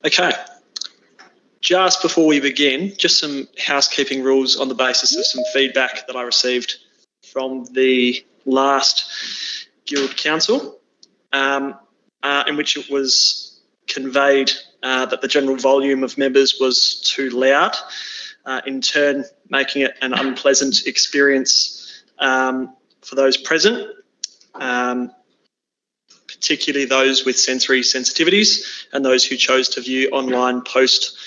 Okay. Just before we begin, just some housekeeping rules on the basis of some feedback that I received from the last Guild Council, in which it was conveyed that the general volume of members was too loud, in turn making it an unpleasant experience for those present, particularly those with sensory sensitivities and those who chose to view online post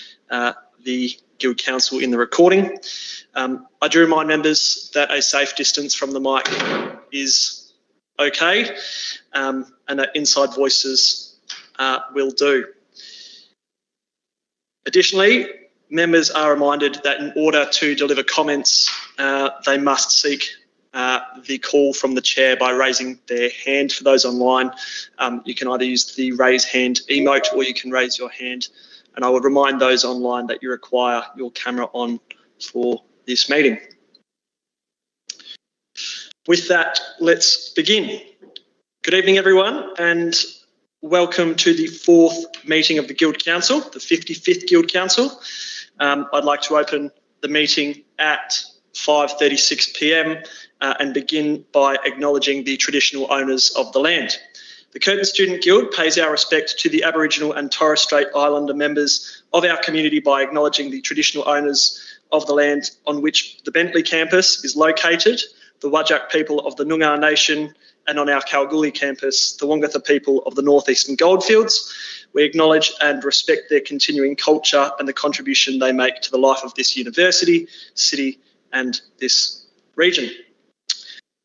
the Guild Council in the recording. I do remind members that a safe distance from the mic is okay, and that inside voices will do. Additionally, members are reminded that in order to deliver comments, they must seek the call from the chair by raising their hand. For those online, you can either use the raise hand emote or you can raise your hand. And I would remind those online that you require your camera on for this meeting. With that, let's begin. Good evening, everyone, and welcome to the fourth meeting of the Guild Council, the 55th Guild Council. I'd like to open the meeting at 5:36 p.m. And begin by acknowledging the traditional owners of the land. The Curtin Student Guild pays our respect to the Aboriginal and Torres Strait Islander members of our community by acknowledging the traditional owners of the land on which the Bentley campus is located, the Whadjuk people of the Noongar Nation, and on our Kalgoorlie campus, the Wongatha people of the Northeastern Goldfields. We acknowledge and respect their continuing culture and the contribution they make to the life of this university, city, and this region.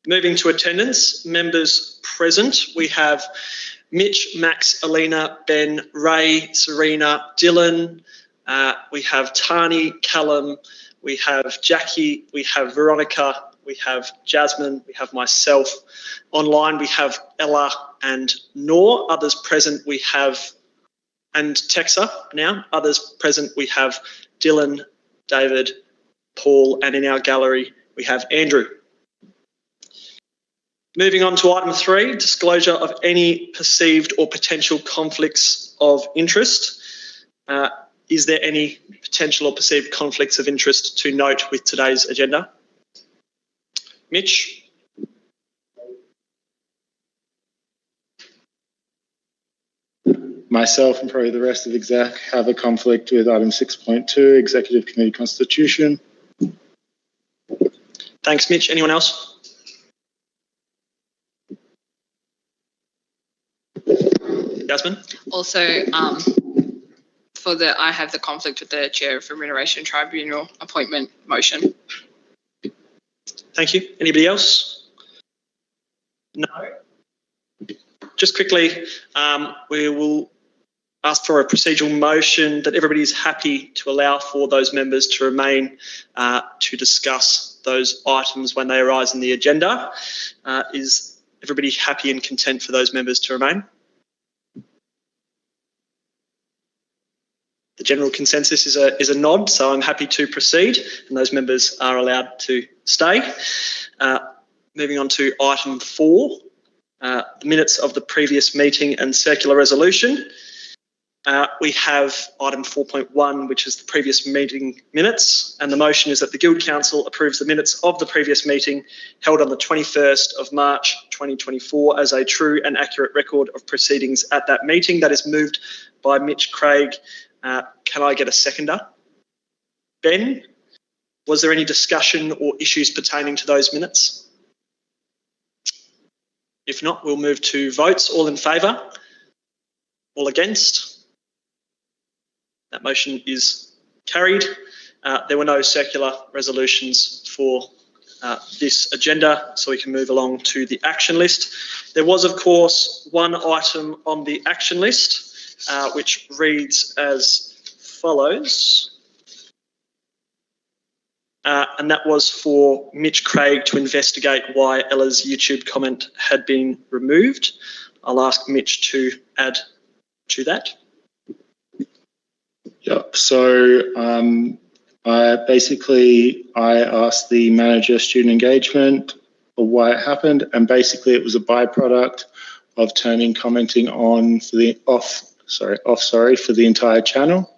Moving to attendance, members present, we have Mitch, Max, Alina, Ben, Ray, Serena, Dylan, we have Tani, Callum, we have Jackie, we have Veronica, we have Jasmine, we have myself. Online we have Ella and Noor. Others present we have, and Texa now, others present we have Dylan, David, Paul, and in our gallery we have Andrew. Moving on to item 3, disclosure of any perceived or potential conflicts of interest. Is there any potential or perceived conflicts of interest to note with today's agenda? Mitch? Myself and probably the rest of exec have a conflict with item 6.2, Executive Committee Constitution. Thanks, Mitch. Anyone else? Jasmine? Also, I have the conflict with the Chair of Remuneration Tribunal appointment motion. Thank you. Anybody else? No? Just quickly, we will ask for a procedural motion that everybody is happy to allow for those members to remain to discuss those items when they arise in the agenda. Is everybody happy and content for those members to remain? The general consensus is a nod, so I'm happy to proceed, and those members are allowed to stay. Moving on to item 4, the minutes of the previous meeting and circular resolution. We have item 4.1, which is the previous meeting minutes, and the motion is that the Guild Council approves the minutes of the previous meeting held on the 21st of March 2024 as a true and accurate record of proceedings at that meeting. That is moved by Mitch Craig. Can I get a seconder? Ben, was there any discussion or issues pertaining to those minutes? If not, we'll move to votes. All in favour? All against? That motion is carried. There were no circular resolutions for this agenda, so we can move along to the action list. There was, of course, one item on the action list, which reads as follows. And that was for Mitch Craig to investigate why Ella's YouTube comment had been removed. I'll ask Mitch to add to that. Yep, so I asked the manager student engagement of why it happened, and basically it was a byproduct of turning commenting on for the off for the entire channel.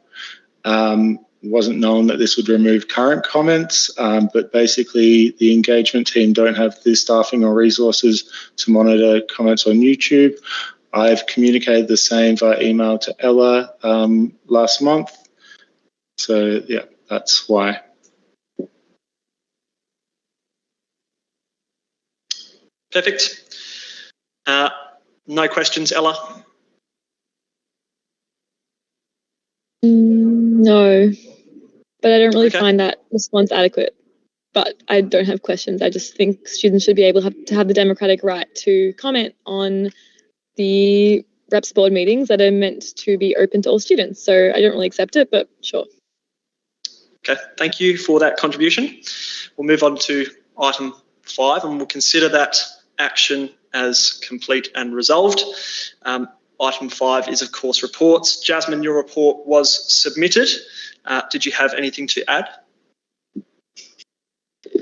Wasn't known that this would remove current comments, but basically the engagement team don't have the staffing or resources to monitor comments on YouTube. I've communicated the same via email to Ella last month. So yeah, that's why. Perfect. No questions, Ella? No, but I don't really find that response adequate. But I don't have questions. I just think students should be able to have the democratic right to comment on the reps board meetings that are meant to be open to all students. So I don't really accept it, but sure. Okay, thank you for that contribution. We'll move on to item 5 and we'll consider that action as complete and resolved. Item 5 is, of course, reports. Jasmine, your report was submitted. Did you have anything to add?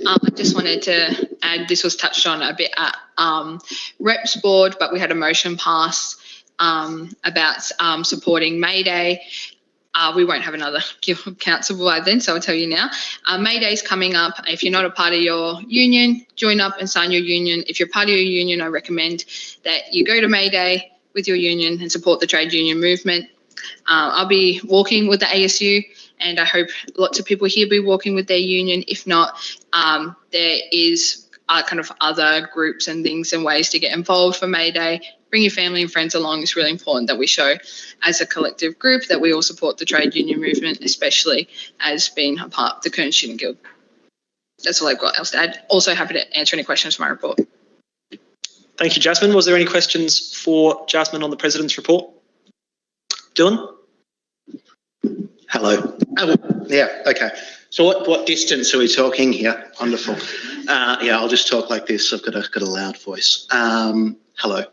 I just wanted to add, this was touched on a bit at reps board, but we had a motion passed about supporting May Day. We won't have another Guild Council by then, so I'll tell you now. May Day's coming up. If you're not a part of your union, join up and sign your union. If you're part of your union, I recommend that you go to May Day with your union and support the trade union movement. I'll be walking with the ASU, and I hope lots of people here be walking with their union. If not, there is kind of other groups and things and ways to get involved for May Day. Bring your family and friends along. It's really important that we show as a collective group that we all support the trade union movement, especially as being a part of the Curtin Student Guild. That's all I've got else to add. Also happy to answer any questions from my report. Thank you, Jasmine. Was there any questions for Jasmine on the President's report? Dylan? Hello. Yeah, okay. So what distance are we talking here? Wonderful. Yeah, I'll just talk like this. I've got a loud voice. Hello.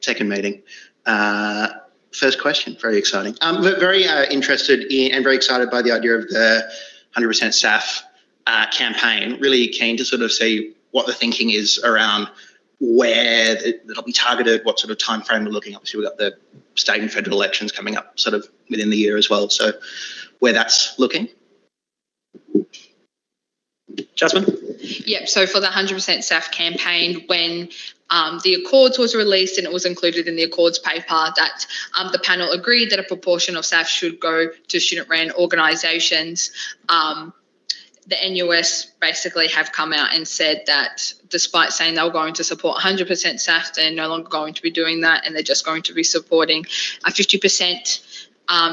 Second meeting. First question, very exciting. Very interested in and very excited by the idea of the 100% SAF campaign. Really keen to sort of see what the thinking is around where it'll be targeted, what sort of time frame we're looking. Obviously, we've got the state and federal elections coming up sort of within the year as well. So where that's looking. Jasmine? Yep, so for the 100% SAF campaign, when the Accords was released and it was included in the Accords paper that the panel agreed that a proportion of SAF should go to student-run organisations. The NUS basically have come out and said that despite saying they were going to support 100% SAF, they're no longer going to be doing that, and they're just going to be supporting a 50%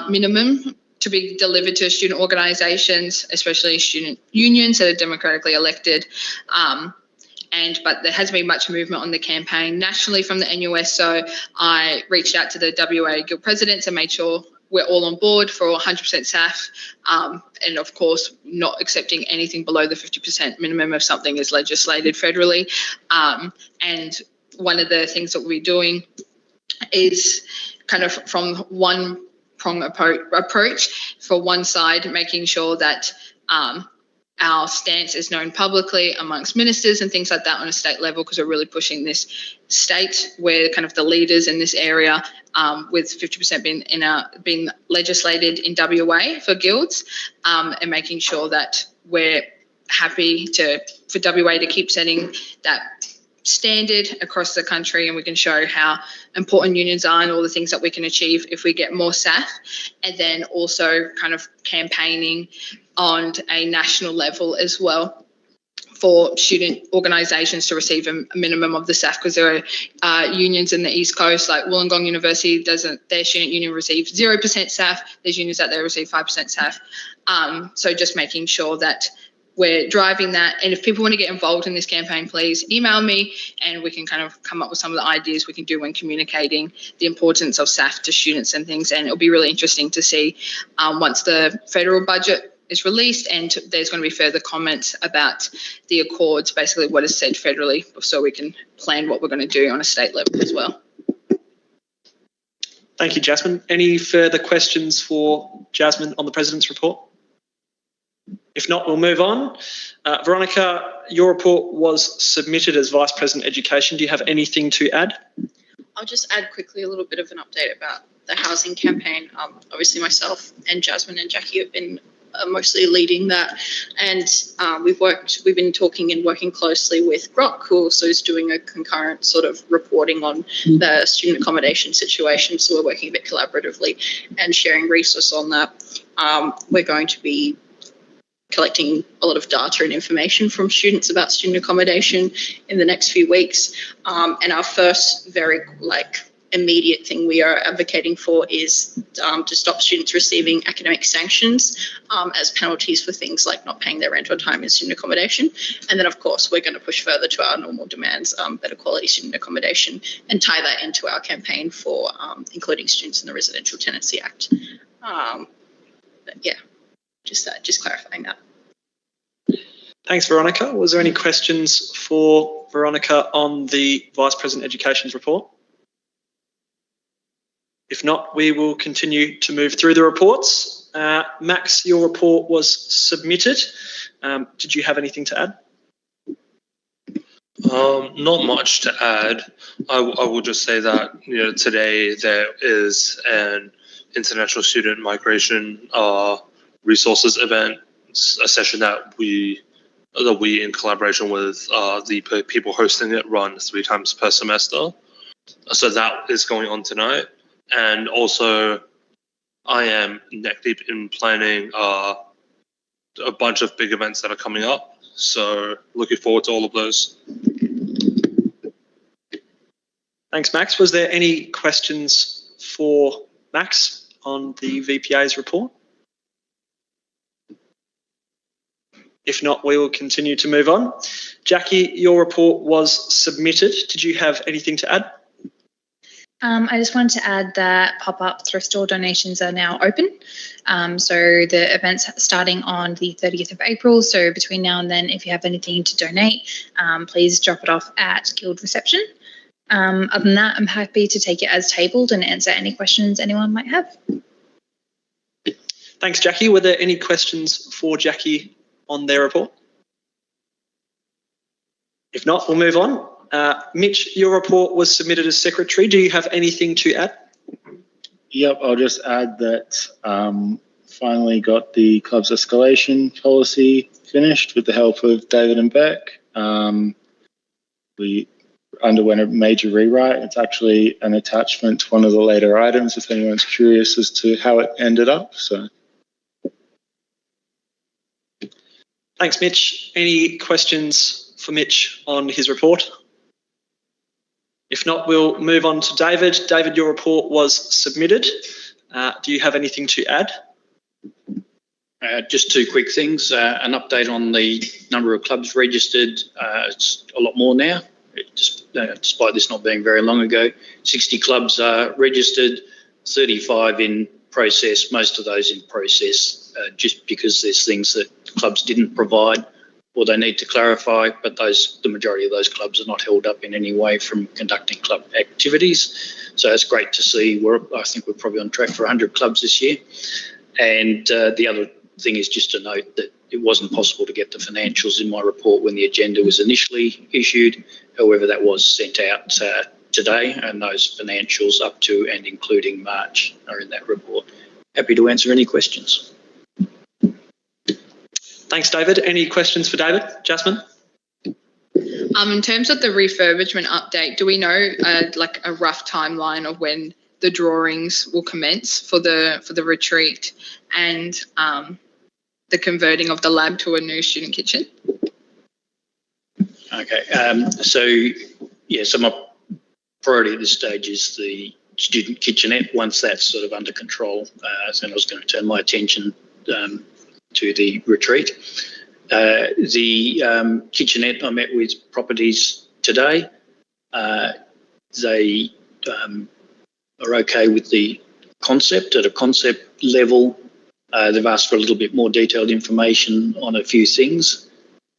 minimum to be delivered to student organisations, especially student unions that are democratically elected. But there hasn't been much movement on the campaign nationally from the NUS, so I reached out to the WA Guild presidents and made sure we're all on board for 100% SAF, and of course not accepting anything below the 50% minimum if something is legislated federally. And one of the things that we'll be doing is kind of from one prong approach for one side, making sure that our stance is known publicly amongst ministers and things like that on a state level, because we're really pushing this state. We're kind of the leaders in this area, with 50% being legislated in WA for guilds, and making sure that we're happy for WA to keep setting that standard across the country, and we can show how important unions are and all the things that we can achieve if we get more SAF, and then also kind of campaigning on a national level as well for student organisations to receive a minimum of the SAF, because there are unions in the East Coast, like Wollongong University their student union receives 0% SAF. There's unions out there receive 5% SAF. So just making sure that we're driving that. And if people want to get involved in this campaign, please email me and we can kind of come up with some of the ideas we can do when communicating the importance of SAF to students and things. And it'll be really interesting to see once the federal budget is released and there's going to be further comments about the Accords, basically what is said federally, so we can plan what we're going to do on a state level as well. Thank you, Jasmine. Any further questions for Jasmine on the President's report? If not, we'll move on. Veronica, your report was submitted as Vice President Education. Do you have anything to add? I'll just add quickly a little bit of an update about the housing campaign. Obviously myself and Jasmine and Jackie have been mostly leading that, and we've been talking and working closely with Grok, who also is doing a concurrent sort of reporting on the student accommodation situation. So we're working a bit collaboratively and sharing resources on that. We're going to be collecting a lot of data and information from students about student accommodation in the next few weeks. And our first very immediate thing we are advocating for is to stop students receiving academic sanctions as penalties for things like not paying their rent on time in student accommodation. And then, of course, we're going to push further to our normal demands, better quality student accommodation, and tie that into our campaign for including students in the Residential Tenancy Act. But yeah, just clarifying that. Thanks, Veronica. Was there any questions for Veronica on the Vice President Education's report? If not, we will continue to move through the reports. Max, your report was submitted. Did you have anything to add? Not much to add. I will just say that today there is an international student migration resources event, a session that we in collaboration with the people hosting it run 3 times per semester. So that is going on tonight. And also, I am neck deep in planning a bunch of big events that are coming up. So looking forward to all of those. Thanks, Max. Was there any questions for Max on the VPA's report? If not, we will continue to move on. Jackie, your report was submitted. Did you have anything to add? I just wanted to add that pop-up thrift store donations are now open. So the event's starting on the 30th of April. So between now and then, if you have anything to donate, please drop it off at Guild reception. Other than that, I'm happy to take it as tabled and answer any questions anyone might have. Thanks, Jackie. Were there any questions for Jackie on their report? If not, we'll move on. Mitch, your report was submitted as secretary. Do you have anything to add? Yep, I'll just add that finally got the club's escalation policy finished with the help of David and Beck. We underwent a major rewrite. It's actually an attachment to one of the later items if anyone's curious as to how it ended up. So, thanks, Mitch. Any questions for Mitch on his report? If not, we'll move on to David. David, your report was submitted. Do you have anything to add? Just 2 quick things. An update on the number of clubs registered. It's a lot more now, despite this not being very long ago. 60 clubs are registered, 35 in process, most of those in process, just because there's things that clubs didn't provide or they need to clarify, but the majority of those clubs are not held up in any way from conducting club activities. So it's great to see. I think we're probably on track for 100 clubs this year. And the other thing is just to note that it wasn't possible to get the financials in my report when the agenda was initially issued. However, that was sent out today, and those financials up to and including March are in that report. Happy to answer any questions. Thanks, David. Any questions for David? Jasmine? In terms of the refurbishment update, do we know a rough timeline of when the drawings will commence for the retreat and the converting of the lab to a new student kitchen? Okay. So my priority at this stage is the student kitchenette. Once that's sort of under control, then I was going to turn my attention to the retreat. The kitchenette, I met with Properties today. They are okay with the concept. At a concept level, they've asked for a little bit more detailed information on a few things.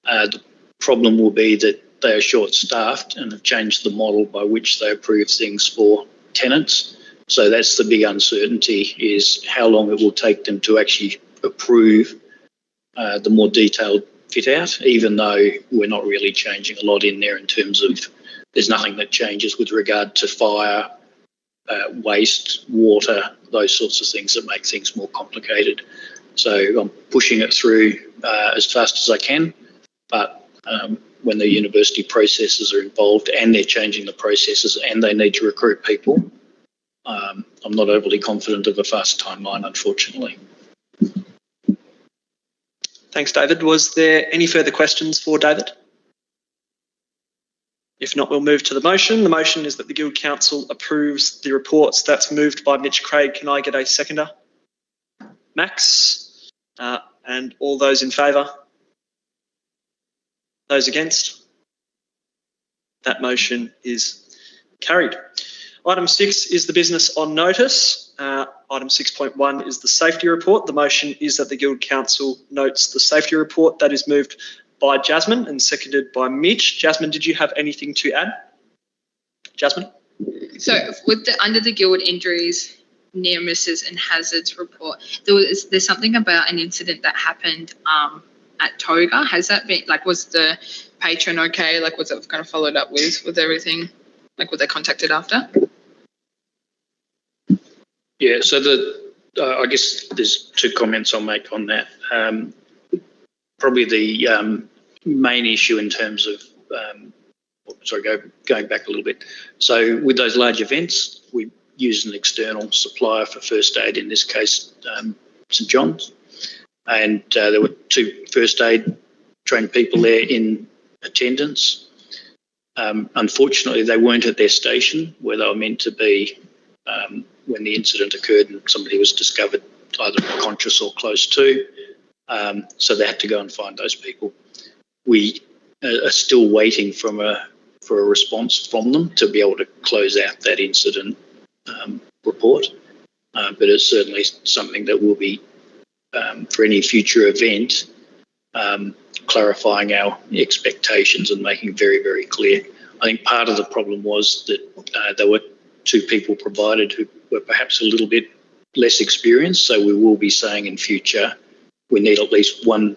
The problem will be that they are short-staffed and have changed the model by which they approve things for tenants. So that's the big uncertainty, is how long it will take them to actually approve the more detailed fit out, even though we're not really changing a lot in there in terms of there's nothing that changes with regard to fire, waste, water, those sorts of things that make things more complicated. So I'm pushing it through as fast as I can, but when the university processes are involved and they're changing the processes and they need to recruit people, I'm not overly confident of a fast timeline, unfortunately. Thanks, David. Was there any further questions for David? If not, we'll move to the motion. The motion is that the Guild Council approves the reports. That's moved by Mitch Craig. Can I get a seconder? Max? And all those in favour? Those against? That motion is carried. Item 6 is the business on notice. Item 6.1 is the safety report. The motion is that the Guild Council notes the safety report. That is moved by Jasmine and seconded by Mitch. Jasmine, did you have anything to add? Jasmine? So with under the Guild injuries, near misses and hazards report, there's something about an incident that happened at Toga. Has that been, like, was the patron okay? Like, was it kind of followed up with everything? Like, were they contacted after? Yeah, so I guess there's two comments I'll make on that. Probably the main issue in terms of, going back a little bit. So with those large events, we use an external supplier for first aid, in this case, St John's. And there were 2 first aid trained people there in attendance. Unfortunately, they weren't at their station where they were meant to be when the incident occurred and somebody was discovered either unconscious or close to. So they had to go and find those people. We are still waiting for a response from them to be able to close out that incident report. But it's certainly something that will be, for any future event, clarifying our expectations and making very, very clear. I think part of the problem was that there were 2 people provided who were perhaps a little bit less experienced. So we will be saying in future, we need at least 1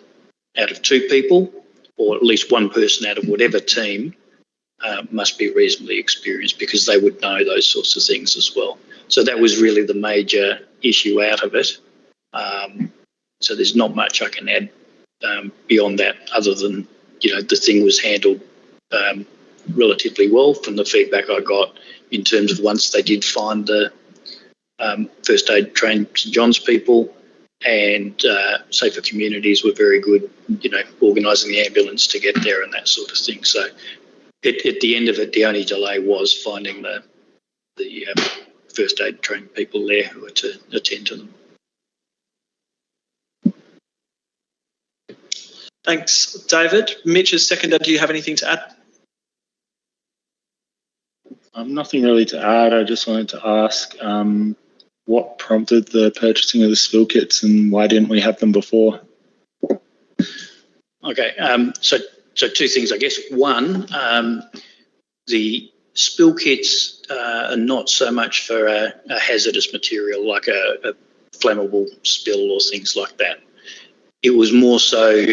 out of 2 people, or at least 1 person out of whatever team must be reasonably experienced, because they would know those sorts of things as well. So that was really the major issue out of it. So there's not much I can add beyond that, other than, the thing was handled relatively well from the feedback I got, in terms of once they did find the first aid trained St John's people, and Safer Communities were very good, organising the ambulance to get there and that sort of thing. So at the end of it, the only delay was finding the first aid trained people there who were to attend to them. Thanks, David. Mitch is seconder. Do you have anything to add? Nothing really to add. I just wanted to ask what prompted the purchasing of the spill kits, and why didn't we have them before? Okay, so 2 things, I guess. One, the spill kits are not so much for a hazardous material like a flammable spill or things like that. It was more so,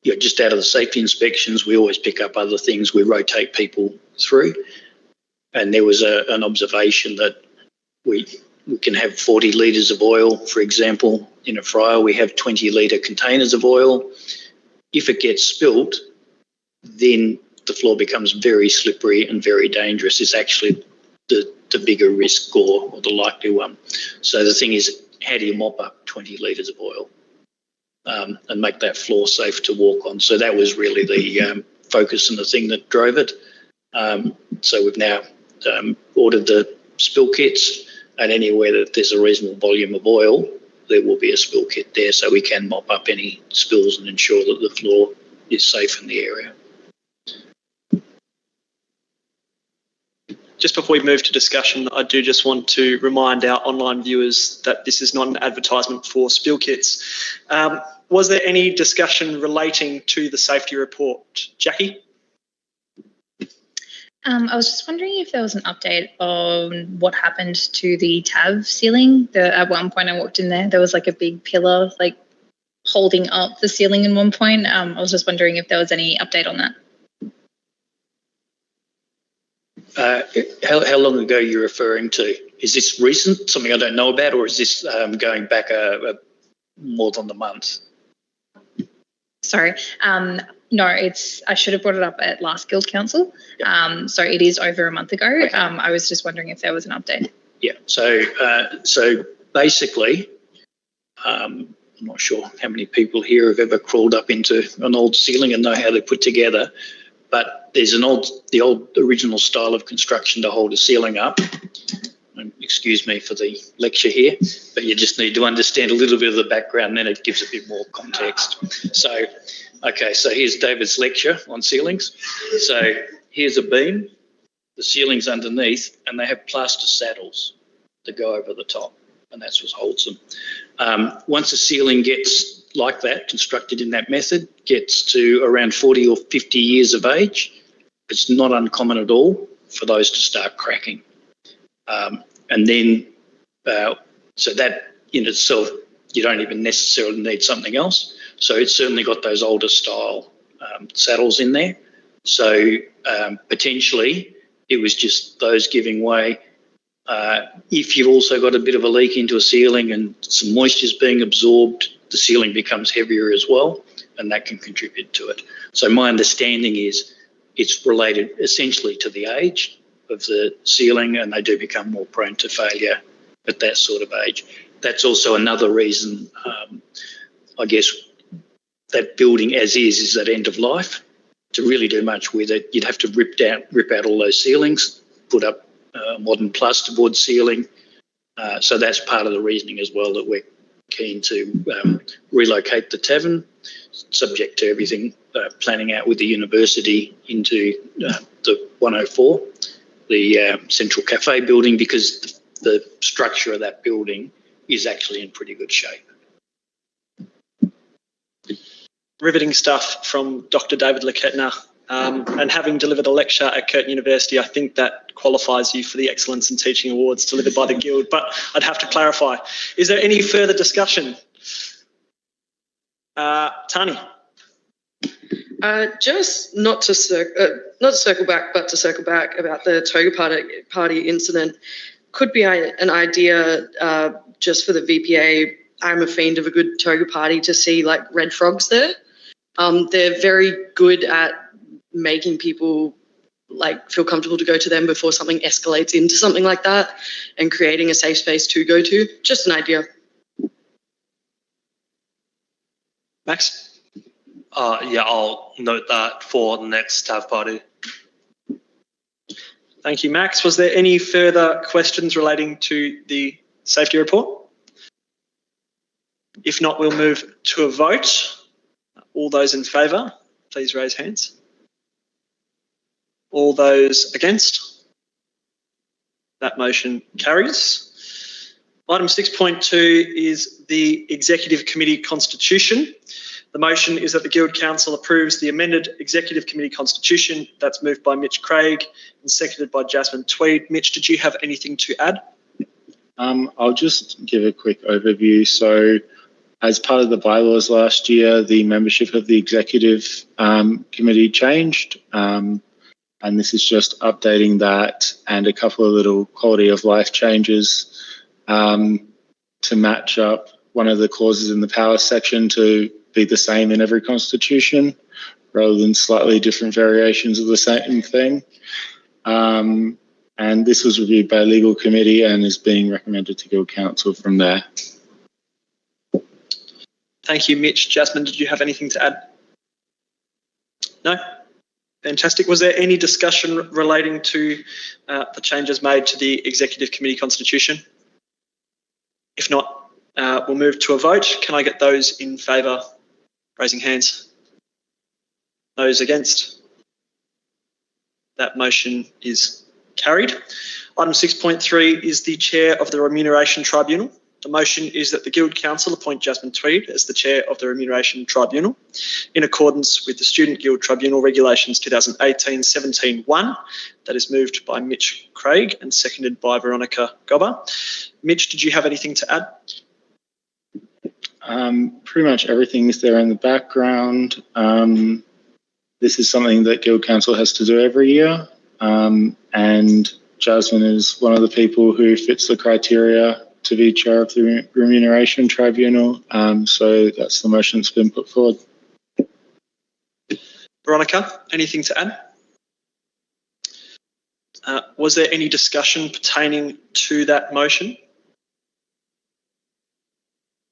just out of the safety inspections, we always pick up other things we rotate people through. And there was an observation that we can have 40 litres of oil, for example, in a fryer. We have 20 litre containers of oil. If it gets spilt, then the floor becomes very slippery and very dangerous. It's actually the bigger risk or the likely one. So the thing is, how do you mop up 20 litres of oil and make that floor safe to walk on? So that was really the focus and the thing that drove it. So we've now ordered the spill kits, and anywhere that there's a reasonable volume of oil, there will be a spill kit there, so we can mop up any spills and ensure that the floor is safe in the area. Just before we move to discussion, I do just want to remind our online viewers that this is not an advertisement for spill kits. Was there any discussion relating to the safety report? Jackie? I was just wondering if there was an update on what happened to the TAV ceiling. At one point I walked in there was like a big pillar like holding up the ceiling in one point. I was just wondering if there was any update on that. How long ago are you referring to? Is this recent, something I don't know about, or is this going back more than a month? Sorry. No, I should have brought it up at last Guild Council. So it is over a month ago. Okay. I was just wondering if there was an update. Yeah. So basically, I'm not sure how many people here have ever crawled up into an old ceiling and know how they're put together, but there's the old original style of construction to hold a ceiling up. And excuse me for the lecture here, but you just need to understand a little bit of the background, then it gives a bit more context. So, okay, so here's David's lecture on ceilings. So here's a beam, the ceiling's underneath, and they have plaster saddles that go over the top, and that's what holds them. Once a ceiling gets like that, constructed in that method, gets to around 40 or 50 years of age, it's not uncommon at all for those to start cracking. And then, so that in itself, you don't even necessarily need something else. So it's certainly got those older style saddles in there. So potentially it was just those giving way. If you've also got a bit of a leak into a ceiling and some moisture is being absorbed, the ceiling becomes heavier as well, and that can contribute to it. So my understanding is it's related essentially to the age of the ceiling, and they do become more prone to failure at that sort of age. That's also another reason, I guess, that building as is at end of life. To really do much with it, you'd have to rip out all those ceilings, put up modern plasterboard ceiling. So that's part of the reasoning as well, that we're keen to relocate the tavern, subject to everything planning out with the university into the 104. The Central Cafe building, because the structure of that building is actually in pretty good shape. Riveting stuff from Dr. David Lekettner. And having delivered a lecture at Curtin University, I think that qualifies you for the Excellence in Teaching Awards delivered by the Guild. But I'd have to clarify. Is there any further discussion? Tani. Just not to circle back, but to circle back about the Toga Party incident. Could be an idea just for the VPA. I'm a fiend of a good Toga Party to see like red frogs there. They're very good at making people like feel comfortable to go to them before something escalates into something like that, and creating a safe space to go to. Just an idea. Max? Yeah, I'll note that for the next TAV party. Thank you, Max. Was there any further questions relating to the safety report? If not, we'll move to a vote. All those in favour, please raise hands. All those against? That motion carries. Item 6.2 is the Executive Committee Constitution. The motion is that the Guild Council approves the amended Executive Committee Constitution. That's moved by Mitch Craig and seconded by Jasmine Tweed. Mitch, did you have anything to add? I'll just give a quick overview. So as part of the bylaws last year, the membership of the Executive Committee changed. And this is just updating that and a couple of little quality of life changes to match up one of the clauses in the power section to be the same in every constitution rather than slightly different variations of the same thing. And this was reviewed by a legal committee and is being recommended to Guild Council from there. Thank you, Mitch. Jasmine, did you have anything to add? No? Fantastic. Was there any discussion relating to the changes made to the Executive Committee Constitution? If not, we'll move to a vote. Can I get those in favour raising hands? Those against? That motion is carried. Item 6.3 is the Chair of the Remuneration Tribunal. The motion is that the Guild Council appoint Jasmine Tweed as the Chair of the Remuneration Tribunal in accordance with the Student Guild Tribunal Regulations 2018-17-1. That is moved by Mitch Craig and seconded by Veronica Gobber. Mitch, did you have anything to add? Pretty much everything is there in the background. This is something that Guild Council has to do every year. and Jasmine is one of the people who fits the criteria to be chair of the Remuneration Tribunal. So that's the motion that's been put forward. Veronica, anything to add? Was there any discussion pertaining to that motion?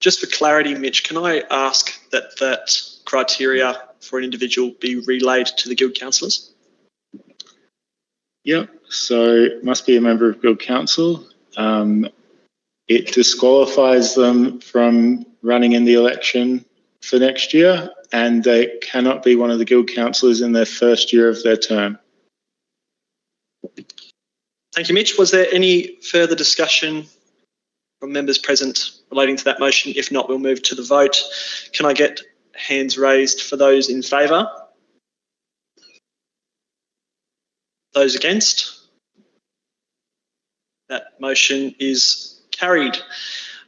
Just for clarity, Mitch, can I ask that that criteria for an individual be relayed to the Guild councillors? Yep, so it must be a member of Guild Council. It disqualifies them from running in the election for next year, and they cannot be one of the Guild councillors in their first year of their term. Thank you, Mitch. Was there any further discussion from members present relating to that motion? If not, we'll move to the vote. Can I get hands raised for those in favour? Those against? That motion is carried.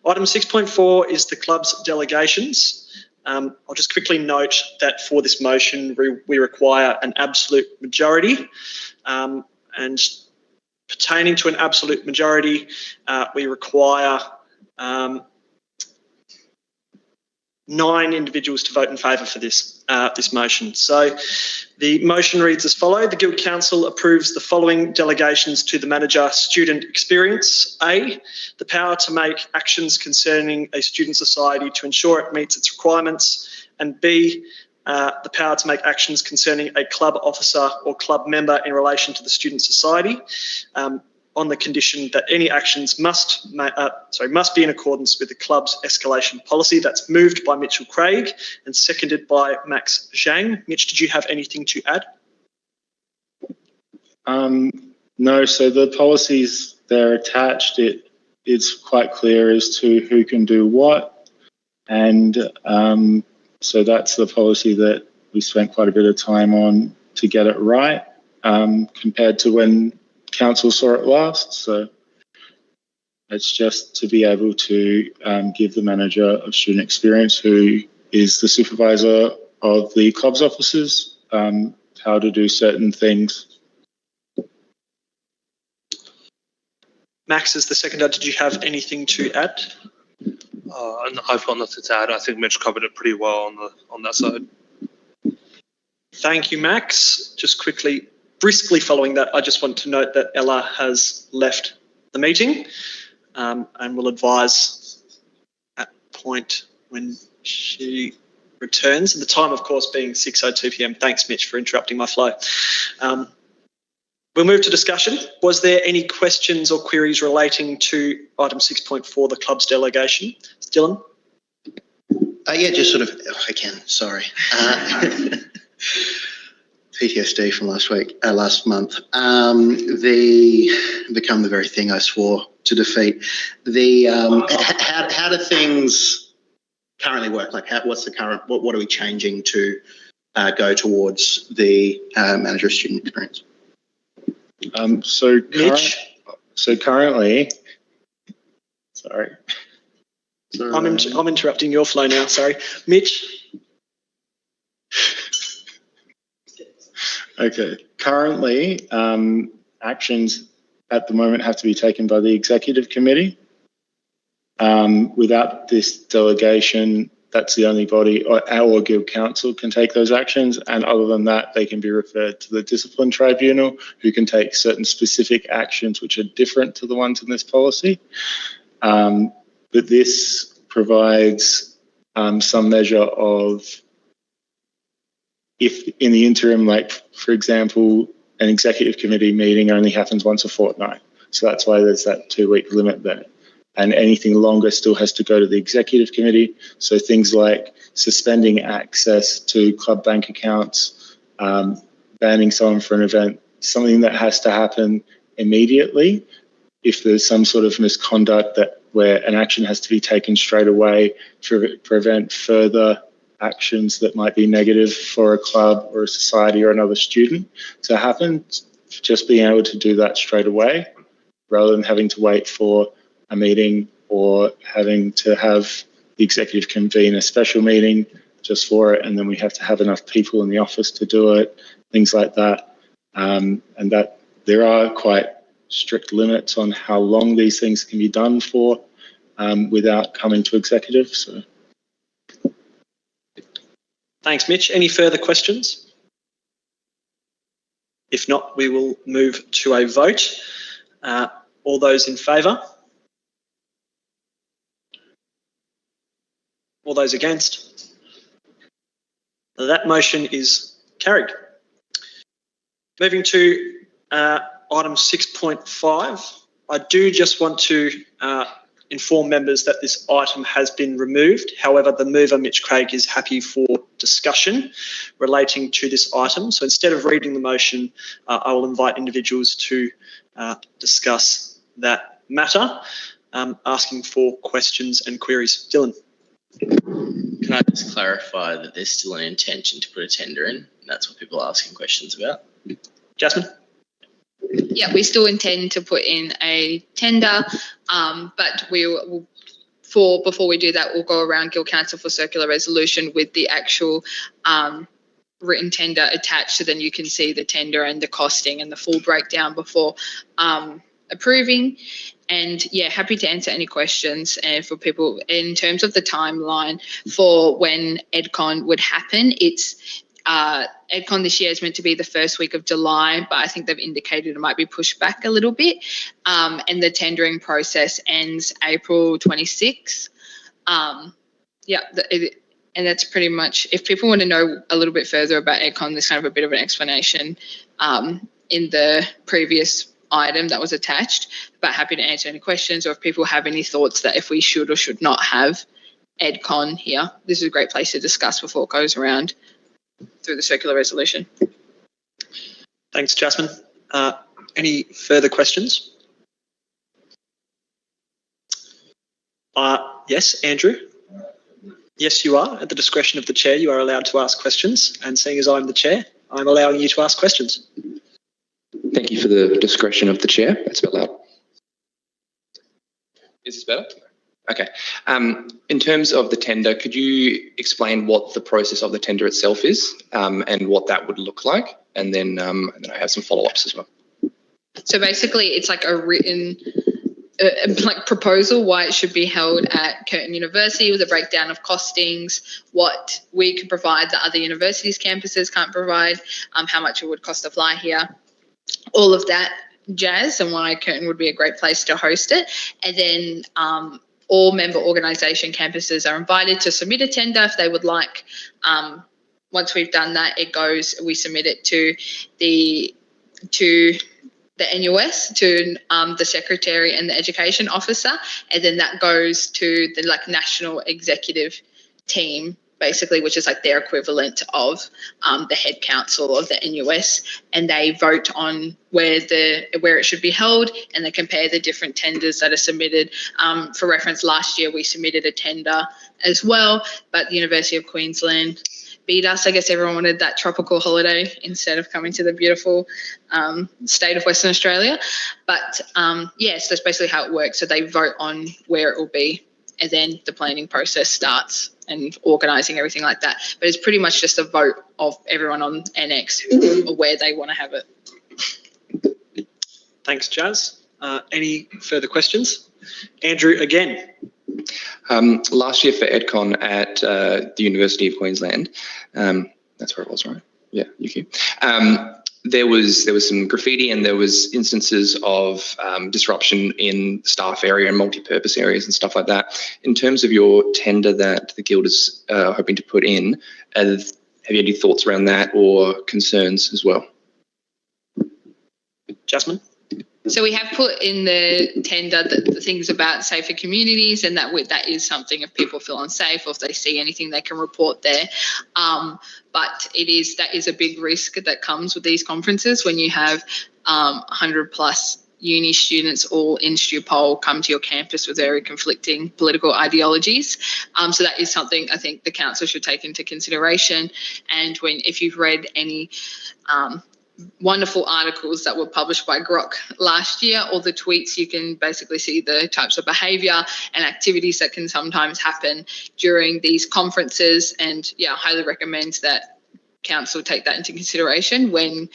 Item 6.4 is the club's delegations. I'll just quickly note that for this motion, we require an absolute majority. And pertaining to an absolute majority, we require 9 individuals to vote in favour for this motion. So the motion reads as follows. The Guild Council approves the following delegations to the manager: student experience. A, the power to make actions concerning a student society to ensure it meets its requirements. And B, the power to make actions concerning a club officer or club member in relation to the student society, on the condition that any actions must be in accordance with the club's escalation policy. That's moved by Mitchell Craig and seconded by Max Zhang. Mitch, did you have anything to add? No, so the policies, they're attached. It's quite clear as to who can do what, and so that's the policy that we spent quite a bit of time on to get it right, compared to when council saw it last. So it's just to be able to give the manager of student experience, who is the supervisor of the club's officers, how to do certain things. Max, as the seconder, did you have anything to add? I've got nothing to add. I think Mitch covered it pretty well on that side. Thank you, Max. Just quickly, briskly following that, I just want to note that Ella has left the meeting, and will advise at point when she returns. At the time, of course, being 6:02 p.m. Thanks, Mitch, for interrupting my flow. We'll move to discussion. Was there any questions or queries relating to item 6.4, the club's delegation? Dylan? Yeah, just sort of, again, sorry. PTSD from last month. Become the very thing I swore to defeat. How do things currently work? Like, what's the current, what are we changing to go towards the manager of student experience? So currently, sorry. I'm interrupting your flow now, sorry. Mitch? Okay, currently actions at the moment have to be taken by the executive committee. Without this delegation, that's the only body, or our Guild Council can take those actions, and other than that, they can be referred to the discipline tribunal, who can take certain specific actions which are different to the ones in this policy. But this provides some measure of, if in the interim, like for example, an executive committee meeting only happens once a fortnight. So that's why there's that 2-week limit there. And anything longer still has to go to the executive committee. So things like suspending access to club bank accounts, banning someone for an event, something that has to happen immediately. If there's some sort of misconduct where an action has to be taken straight away to prevent further actions that might be negative for a club or a society or another student to happen, just being able to do that straight away rather than having to wait for a meeting or having to have the executive convene a special meeting just for it, and then we have to have enough people in the office to do it, things like that. And that there are quite strict limits on how long these things can be done for without coming to executive. So, thanks, Mitch. Any further questions? If not, we will move to a vote. All those in favour? All those against? That motion is carried. Moving to item 6.5, I do just want to inform members that this item has been removed. However, the mover, Mitch Craig, is happy for discussion relating to this item. So instead of reading the motion, I will invite individuals to discuss that matter, asking for questions and queries. Dylan. Can I just clarify that there's still an intention to put a tender in? And that's what people are asking questions about. Jasmine? Yeah, we still intend to put in a tender, but we will, before we do that, we'll go around Guild Council for circular resolution with the actual written tender attached, so then you can see the tender and the costing and the full breakdown before approving. And yeah, happy to answer any questions. And for people in terms of the timeline for when EdCon would happen, it's EdCon this year is meant to be the first week of July, but I think they've indicated it might be pushed back a little bit. And the tendering process ends April 26. And that's pretty much, if people want to know a little bit further about EdCon, there's kind of a bit of an explanation in the previous item that was attached, but happy to answer any questions, or if people have any thoughts that if we should or should not have EdCon here, this is a great place to discuss before it goes around through the circular resolution. Thanks, Jasmine. Any further questions? Yes, Andrew? Yes, you are. At the discretion of the chair, you are allowed to ask questions, and seeing as I'm the chair, I'm allowing you to ask questions. Thank you for the discretion of the chair. That's a bit loud. Is this better? Okay. In terms of the tender, could you explain what the process of the tender itself is and what that would look like? And then I have some follow-ups as well. So basically, it's like a written proposal why it should be held at Curtin University, with a breakdown of costings, what we can provide that other universities' campuses can't provide, how much it would cost to fly here, all of that jazz, and why Curtin would be a great place to host it. And then all member organisation campuses are invited to submit a tender if they would like. Once we've done that, we submit it to the NUS, to the secretary and the education officer, and then that goes to the national executive team, basically, which is their equivalent of the head council of the NUS, and they vote on where it should be held, and they compare the different tenders that are submitted. For reference, last year we submitted a tender as well, but the University of Queensland beat us. I guess everyone wanted that tropical holiday instead of coming to the beautiful state of Western Australia. But so that's basically how it works. So they vote on where it will be, and then the planning process starts and organising everything like that. But it's pretty much just a vote of everyone on NX or where they want to have it. Thanks, Jazz. Any further questions? Andrew, again. Last year for EdCon at the University of Queensland, that's where it was, right? Yeah, UQ. There was some graffiti, and there was instances of disruption in staff area and multi-purpose areas and stuff like that. In terms of your tender that the Guild is hoping to put in, have you any thoughts around that or concerns as well? Jasmine? So we have put in the tender the things about safer communities, and that is something if people feel unsafe or if they see anything, they can report there. But that is a big risk that comes with these conferences when you have 100 plus uni students all in Stupol come to your campus with very conflicting political ideologies. So that is something I think the council should take into consideration. And if you've read any wonderful articles that were published by Grok last year, or the tweets, you can basically see the types of behaviour and activities that can sometimes happen during these conferences. And yeah, I highly recommend that council take that into consideration when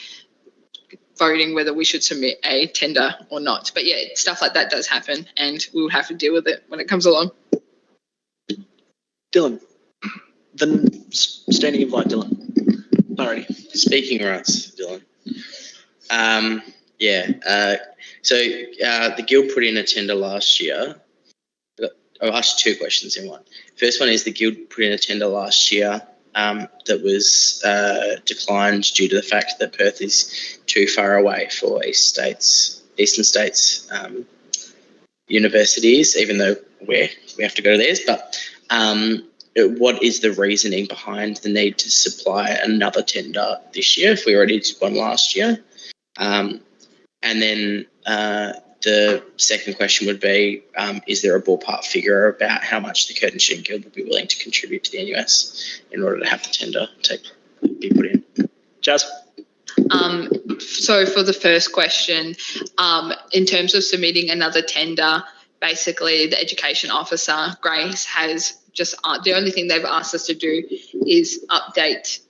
voting whether we should submit a tender or not. But yeah, stuff like that does happen, and we will have to deal with it when it comes along. Dylan, the standing invite, Dylan. Alrighty. Speaking rights, Dylan. So the Guild put in a tender last year. I'll ask you two questions in one. First one is the Guild put in a tender last year that was declined due to the fact that Perth is too far away for Eastern States universities, even though we have to go to theirs. But what is the reasoning behind the need to supply another tender this year if we already did one last year? And then the second question would be, is there a ballpark figure about how much the Curtin Sheen Guild would be willing to contribute to the NUS in order to have the tender be put in? Jazz? So for the first question, in terms of submitting another tender, basically the education officer, Grace, has just, the only thing they've asked us to do is update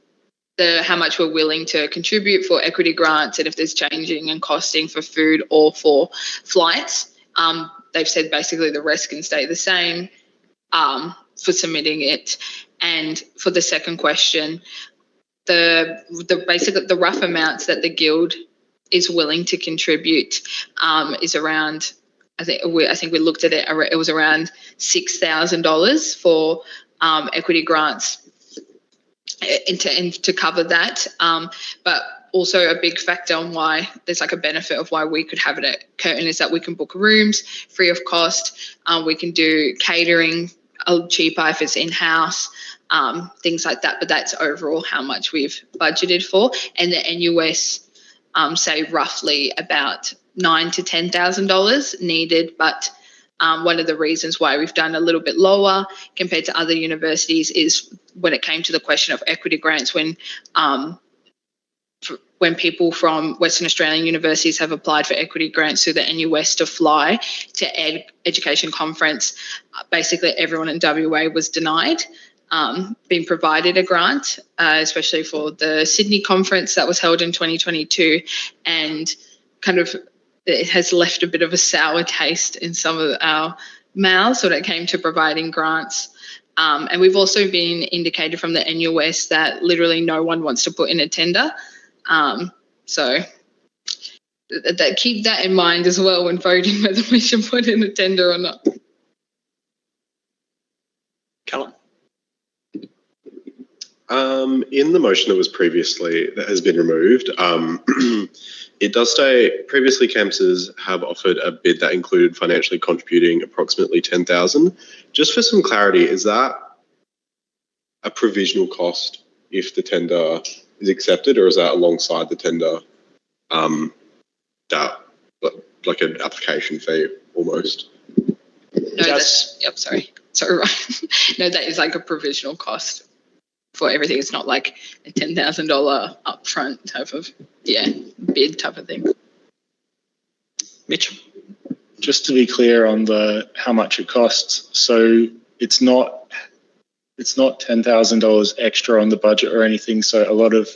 how much we're willing to contribute for equity grants, and if there's changing and costing for food or for flights. They've said basically the rest can stay the same for submitting it. And for the second question, basically the rough amounts that the Guild is willing to contribute is around, I think we looked at it, it was around $6,000 for equity grants and to cover that. But also a big factor on why there's like a benefit of why we could have it at Curtin is that we can book rooms free of cost. We can do catering cheaper if it's in-house, things like that. But that's overall how much we've budgeted for. And the NUS say roughly about $9,000 to $10,000 needed. But one of the reasons why we've done a little bit lower compared to other universities is when it came to the question of equity grants, when people from Western Australian universities have applied for equity grants through the NUS to fly to Education Conference, basically everyone in WA was denied being provided a grant, especially for the Sydney conference that was held in 2022, and kind of it has left a bit of a sour taste in some of our mouths when it came to providing grants. And we've also been indicated from the NUS that literally no one wants to put in a tender. So keep that in mind as well when voting whether we should put in a tender or not. Callum? In the motion that has been removed, it does say previously campuses have offered a bid that included financially contributing approximately $10,000. Just for some clarity, is that a provisional cost if the tender is accepted, or is that alongside the tender, that like an application fee almost? No, that's, yep, sorry, right. No, that is like a provisional cost for everything. It's not like a $10,000 upfront type of, bid type of thing. Mitch? Just to be clear on how much it costs. So it's not $10,000 extra on the budget or anything. So a lot of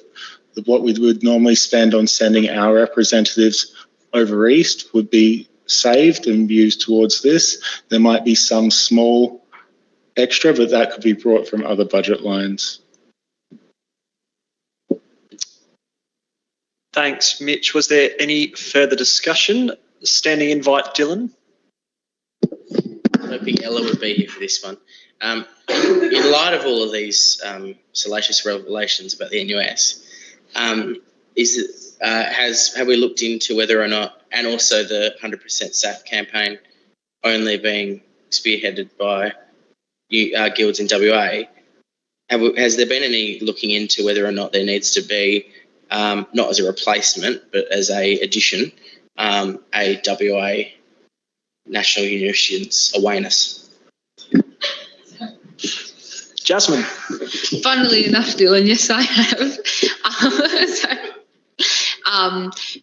what we would normally spend on sending our representatives over East would be saved and used towards this. There might be some small extra, but that could be brought from other budget lines. Thanks, Mitch. Was there any further discussion? Standing invite, Dylan. I'm hoping Ella would be here for this one. In light of all of these salacious revelations about the NUS, have we looked into whether or not, and also the 100% SAF campaign only being spearheaded by guilds in WA, has there been any looking into whether or not there needs to be, not as a replacement, but as a addition, a WA National University's awareness? Jasmine? Funnily enough, Dylan, yes, I have.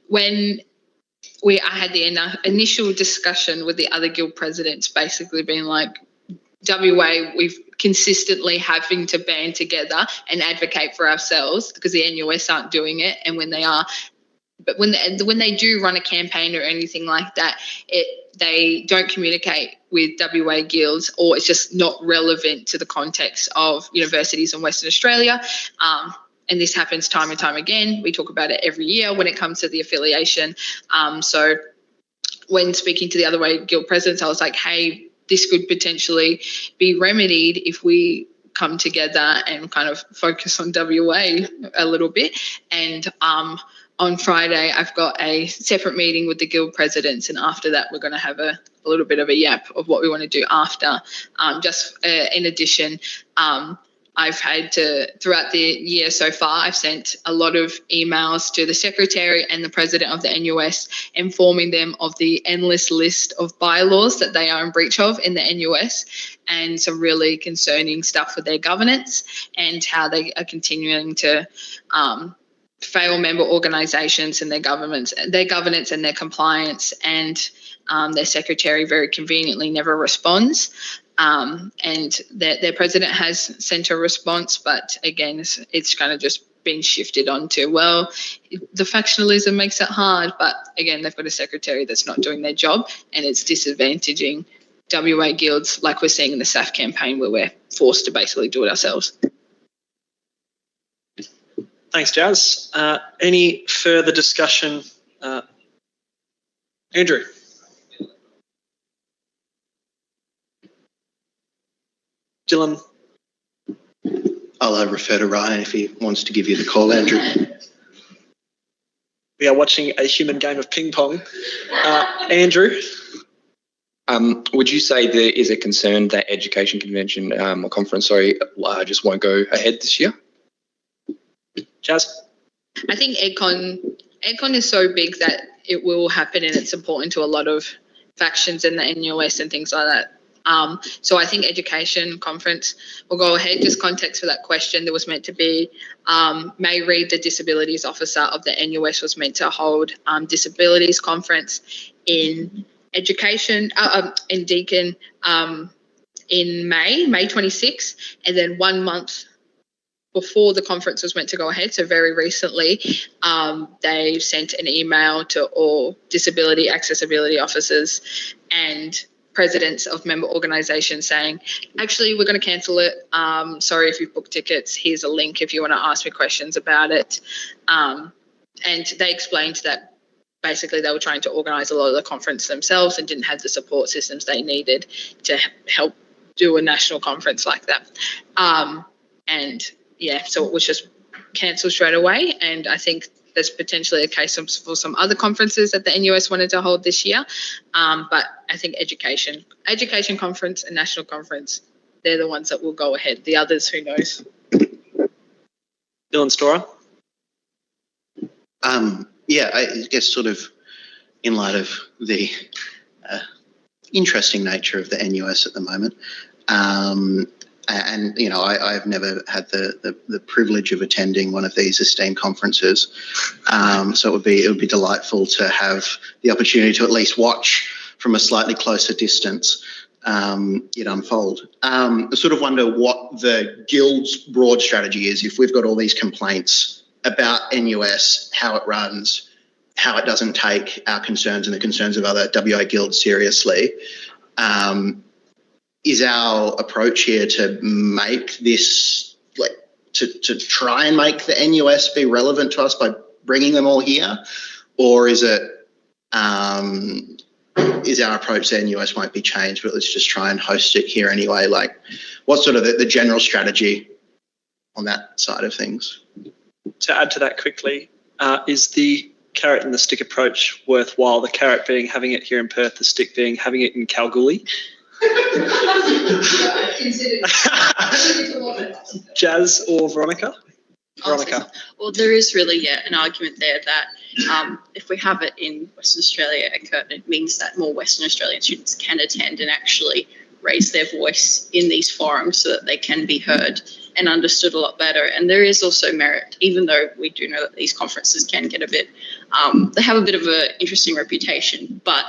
When I had the initial discussion with the other guild presidents, basically being like, WA, we've consistently having to band together and advocate for ourselves because the NUS aren't doing it, and when they are, but when they do run a campaign or anything like that, they don't communicate with WA guilds, or it's just not relevant to the context of universities in Western Australia. And this happens time and time again. We talk about it every year when it comes to the affiliation. So when speaking to the other way guild presidents, I was like, hey, this could potentially be remedied if we come together and kind of focus on WA a little bit. And on Friday, I've got a separate meeting with the guild presidents, and after that, we're going to have a little bit of a yap of what we want to do after. In addition, I've had to, throughout the year so far, I've sent a lot of emails to the secretary and the president of the NUS, informing them of the endless list of bylaws that they are in breach of in the NUS, and some really concerning stuff with their governance and how they are continuing to fail member organisations and their governance and their compliance, and their secretary very conveniently never responds. And their president has sent a response, but again, it's kind of just been shifted onto, well, the factionalism makes it hard, but again, they've got a secretary that's not doing their job, and it's disadvantaging WA guilds like we're seeing in the SAF campaign, where we're forced to basically do it ourselves. Thanks, Jazz. Any further discussion? Andrew. Dylan. I'll refer to Ryan if he wants to give you the call, Andrew. We are watching a human game of ping pong. Andrew. Would you say there is a concern that education convention or conference, just won't go ahead this year? Jazz? I think EdCon is so big that it will happen, and it's important to a lot of factions in the NUS and things like that. So I think education conference will go ahead. Just context for that question, there was meant to be, May Reid, the disabilities officer of the NUS, was meant to hold disabilities conference in education, in Deakin in May 26th, and then 1 month before the conference was meant to go ahead, so very recently, they sent an email to all disability accessibility officers and presidents of member organisations saying, actually, we're going to cancel it. Sorry if you've booked tickets. Here's a link if you want to ask me questions about it. And they explained that basically they were trying to organise a lot of the conference themselves and didn't have the support systems they needed to help do a national conference like that. And yeah, so it was just cancelled straight away. And I think there's potentially a case for some other conferences that the NUS wanted to hold this year. But I think education conference and national conference, they're the ones that will go ahead. The others, who knows? Dylan Storer? Yeah, I guess sort of in light of the interesting nature of the NUS at the moment, and, you know, I've never had the privilege of attending one of these esteemed conferences. So it would be delightful to have the opportunity to at least watch from a slightly closer distance it unfold. I sort of wonder what the Guild's broad strategy is if we've got all these complaints about NUS, how it runs, how it doesn't take our concerns and the concerns of other WA guilds seriously. Is our approach here to make this, like, to try and make the NUS be relevant to us by bringing them all here? Or is it, is our approach the NUS won't be changed, but let's just try and host it here anyway? Like, what's sort of the general strategy on that side of things? To add to that quickly, is the carrot and the stick approach worthwhile? The carrot being having it here in Perth, the stick being having it in Kalgoorlie? Jazz or Veronica? Veronica. Well, there is really an argument there that if we have it in Western Australia at Curtin, it means that more Western Australian students can attend and actually raise their voice in these forums so that they can be heard and understood a lot better. And there is also merit, even though we do know that these conferences can get a bit, they have a bit of an interesting reputation, but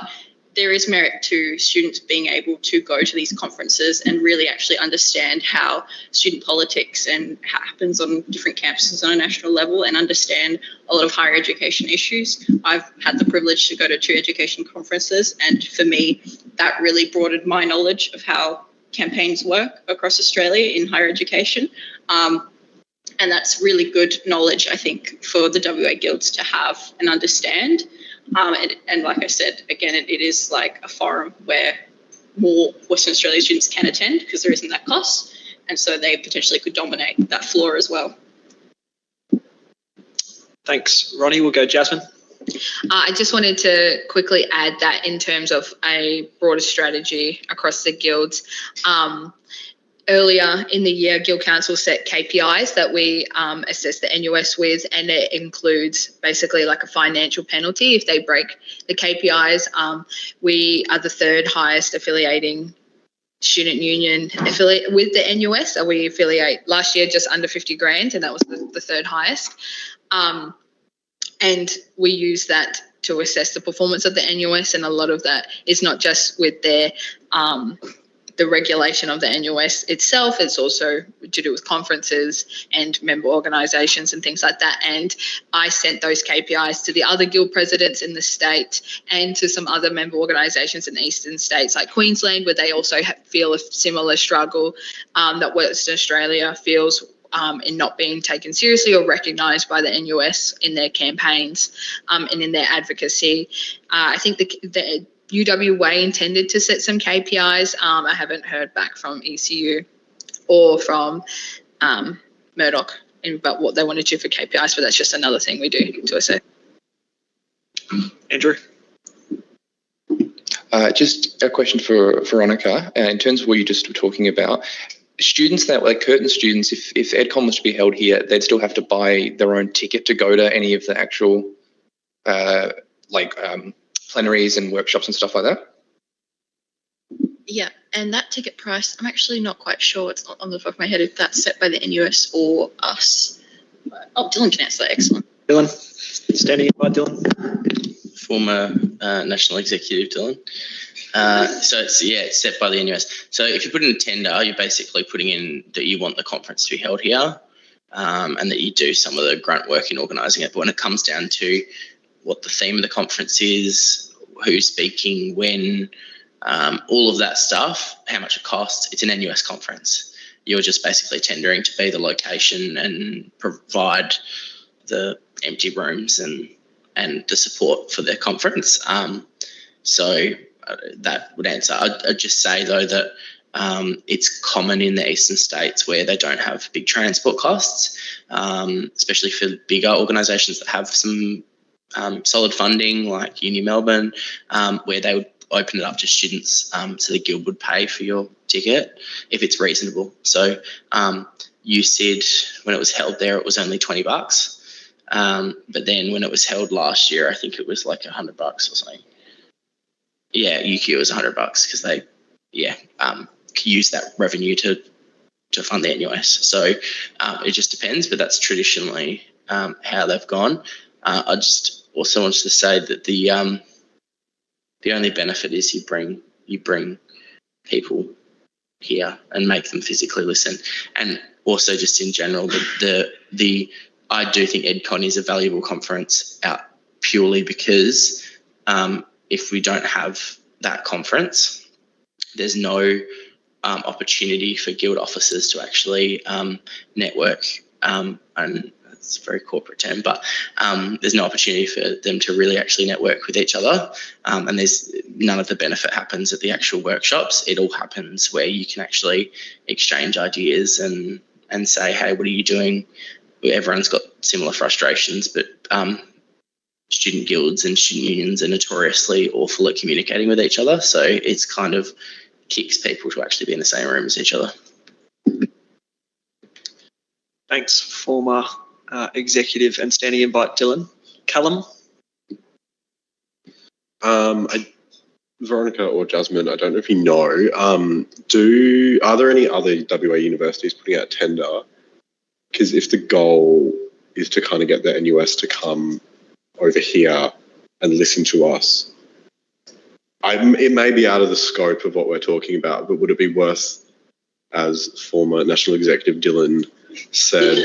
there is merit to students being able to go to these conferences and really actually understand how student politics and how it happens on different campuses on a national level and understand a lot of higher education issues. I've had the privilege to go to 2 education conferences, and for me, that really broadened my knowledge of how campaigns work across Australia in higher education. And that's really good knowledge, I think, for the WA Guilds to have and understand. And like I said, again, it is like a forum where more Western Australian students can attend because there isn't that cost. And so they potentially could dominate that floor as well. Thanks, Ronnie. We'll go Jasmine. I just wanted to quickly add that in terms of a broader strategy across the guilds. Earlier in the year, Guild Council set KPIs that we assess the NUS with, and it includes basically like a financial penalty if they break the KPIs. We are the 3rd highest affiliating student union affiliate with the NUS. So we affiliate last year just under 50 grand, and that was the 3rd highest. And we use that to assess the performance of the NUS, and a lot of that is not just with their the regulation of the NUS itself, it's also to do with conferences and member organisations and things like that. And I sent those KPIs to the other guild presidents in the state and to some other member organisations in the eastern states like Queensland, where they also feel a similar struggle that Western Australia feels in not being taken seriously or recognised by the NUS in their campaigns and in their advocacy. I think the UWA intended to set some KPIs. I haven't heard back from ECU or from Murdoch about what they want to do for KPIs, but that's just another thing we do to assess. Andrew? Just a question for Veronica. In terms of what you just were talking about, students that, like Curtin students, if EdCon was to be held here, they'd still have to buy their own ticket to go to any of the actual plenaries and workshops and stuff like that? Yeah, and that ticket price, I'm actually not quite sure. It's not on the top of my head if that's set by the NUS or us. Oh, Dylan can answer that. Excellent. Dylan, standing in by Dylan. Former National Executive Dylan. So it's set by the NUS. So if you put in a tender, you're basically putting in that you want the conference to be held here, and that you do some of the grunt work in organising it. But when it comes down to what the theme of the conference is, who's speaking, when, all of that stuff, how much it costs, it's an NUS conference. You're just basically tendering to be the location and provide the empty rooms and the support for their conference. So that would answer. I'd just say, though, that it's common in the eastern states where they don't have big transport costs, especially for bigger organisations that have some solid funding like Uni Melbourne, where they would open it up to students, so the guild would pay for your ticket if it's reasonable. So you said when it was held there it was only $20, but then when it was held last year I think it was like $100 or something. Yeah, UQ was $100 because they use that revenue to fund the NUS. So it just depends, but that's traditionally how they've gone. I just also wanted to say that the only benefit is you bring people here and make them physically listen. And also just in general, I do think EdCon is a valuable conference out purely because if we don't have that conference, there's no opportunity for guild officers to actually network, and it's a very corporate term, but there's no opportunity for them to really actually network with each other, and there's none of the benefit happens at the actual workshops. It all happens where you can actually exchange ideas and say, hey, what are you doing? Everyone's got similar frustrations, but student guilds and student unions are notoriously awful at communicating with each other, so it's kind of kicks people to actually be in the same room as each other. Thanks, former executive and standing invite Dylan. Callum? Veronica or Jasmine, I don't know if you know, are there any other WA universities putting out tender? Because if the goal is to kind of get the NUS to come over here and listen to us, it may be out of the scope of what we're talking about, but would it be worth, as former National Executive Dylan said,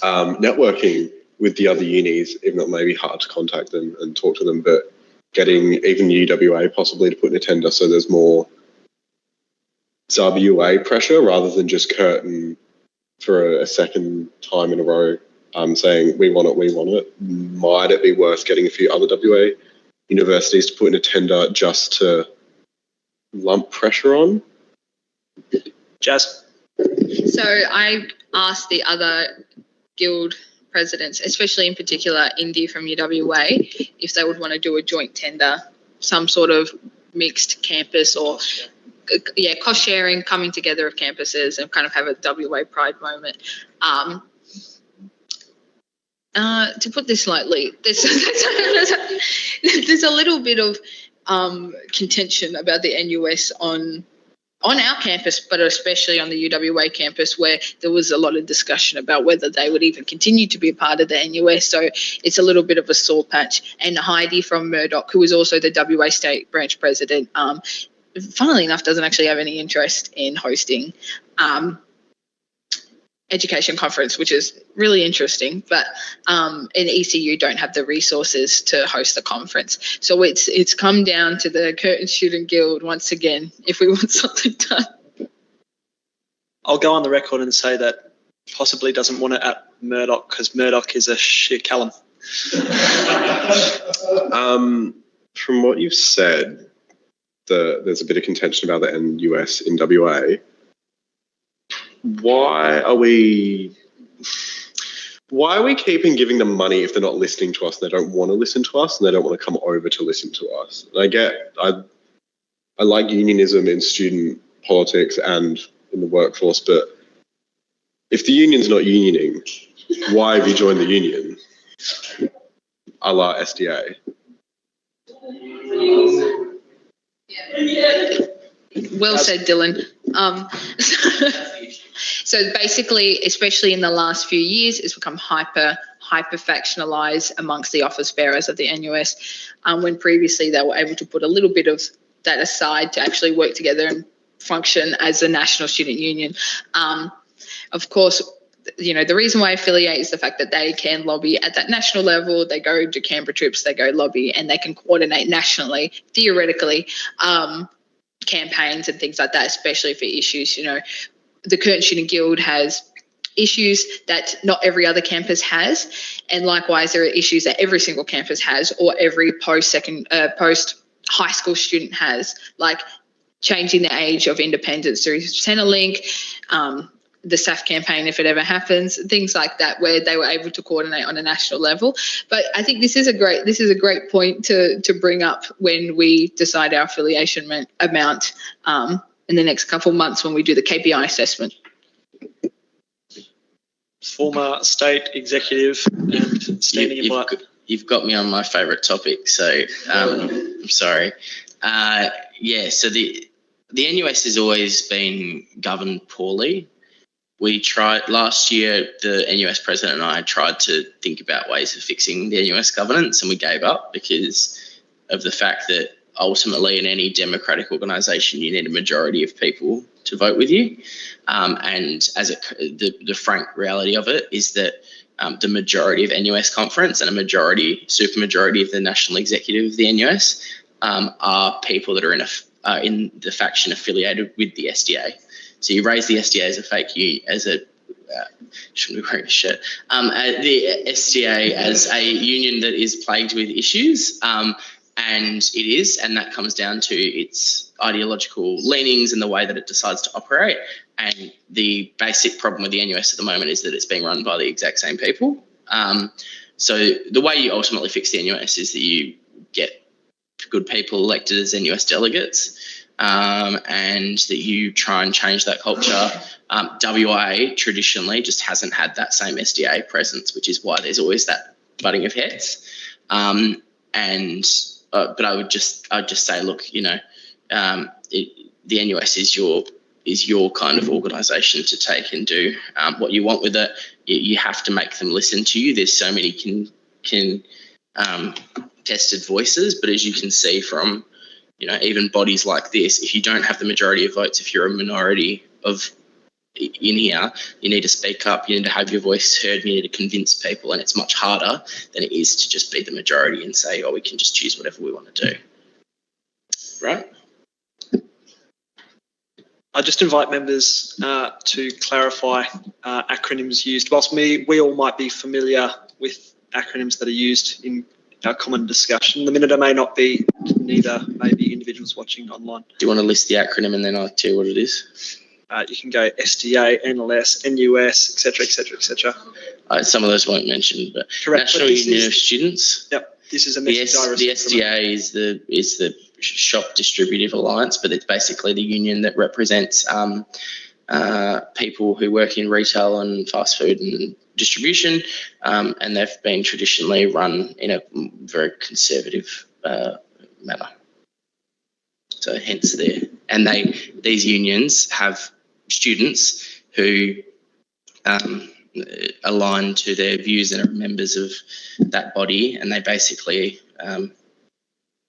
networking with the other unis, even though it may be hard to contact them and talk to them, but getting even UWA possibly to put in a tender so there's more WA pressure rather than just Curtin for a second time in a row saying we want it. Might it be worth getting a few other WA universities to put in a tender just to lump pressure on? Jazz? So I asked the other guild presidents, especially in particular Indy from UWA, if they would want to do a joint tender, some sort of mixed campus or cost sharing, coming together of campuses and kind of have a WA pride moment. To put this lightly, there's a little bit of contention about the NUS on our campus, but especially on the UWA campus, where there was a lot of discussion about whether they would even continue to be a part of the NUS. So it's a little bit of a sore patch. And Heidi from Murdoch, who is also the WA State Branch President, funnily enough, doesn't actually have any interest in hosting education conference, which is really interesting, but and ECU don't have the resources to host the conference. So it's come down to the Curtin Student Guild once again if we want something done. I'll go on the record and say that possibly doesn't want it at Murdoch because Murdoch is a shit callum. From what you've said, there's a bit of contention about the NUS in WA. Why are we keeping giving them money if they're not listening to us and they don't want to listen to us and they don't want to come over to listen to us? And I like unionism in student politics and in the workforce, but if the union's not unioning, why have you joined the union? A la SDA. Well said, Dylan. So basically, especially in the last few years, it's become hyper factionalized amongst the office bearers of the NUS, when previously they were able to put a little bit of that aside to actually work together and function as a national student union. Of course, you know, the reason why I affiliate is the fact that they can lobby at that national level. They go to Canberra trips, they go lobby, and they can coordinate nationally, theoretically, campaigns and things like that, especially for issues. You know, the Curtin Student Guild has issues that not every other campus has, and likewise there are issues that every single campus has or every post high school student has, like changing the age of independence through Centrelink, the SAF campaign if it ever happens, things like that, where they were able to coordinate on a national level. But I think this is a great point to bring up when we decide our affiliation amount in the next couple of months when we do the KPI assessment. Former state executive and standing in light. You've got me on my favourite topic, so I'm sorry. So the NUS has always been governed poorly. We tried last year, the NUS president and I tried to think about ways of fixing the NUS governance, and we gave up because of the fact that ultimately in any democratic organisation you need a majority of people to vote with you. And the frank reality of it is that the majority of NUS conference and a supermajority of the national executive of the NUS are people that are in the faction affiliated with the SDA. So you raise the SDA as a fake union, shouldn't be wearing a shirt. The SDA as a union that is plagued with issues, and it is, and that comes down to its ideological leanings and the way that it decides to operate. And the basic problem with the NUS at the moment is that it's being run by the exact same people. So the way you ultimately fix the NUS is that you get good people elected as NUS delegates, and that you try and change that culture. WA traditionally just hasn't had that same SDA presence, which is why there's always that butting of heads. But I would just say, look, you know, the NUS is your kind of organisation to take and do what you want with it. You have to make them listen to you. There's so many tested voices, but as you can see from even bodies like this, if you don't have the majority of votes, if you're a minority in here, you need to speak up, you need to have your voice heard, you need to convince people, and it's much harder than it is to just be the majority and say, we can just choose whatever we want to do. Right? I just invite members to clarify acronyms used. Whilst we all might be familiar with acronyms that are used in our common discussion, the minute I may not be, neither may be individuals watching online. Do you want to list the acronym and then I'll tell you what it is? You can go SDA, NLS, NUS, etc., etc., etc. Some of those won't mention, but correct. National Union of Students. Yep, this is a message the SDA is the Shop Distributive Alliance, but it's basically the union that represents people who work in retail and fast food and distribution, and they've been traditionally run in a very conservative manner. So hence and these unions have students who align to their views and are members of that body, and they basically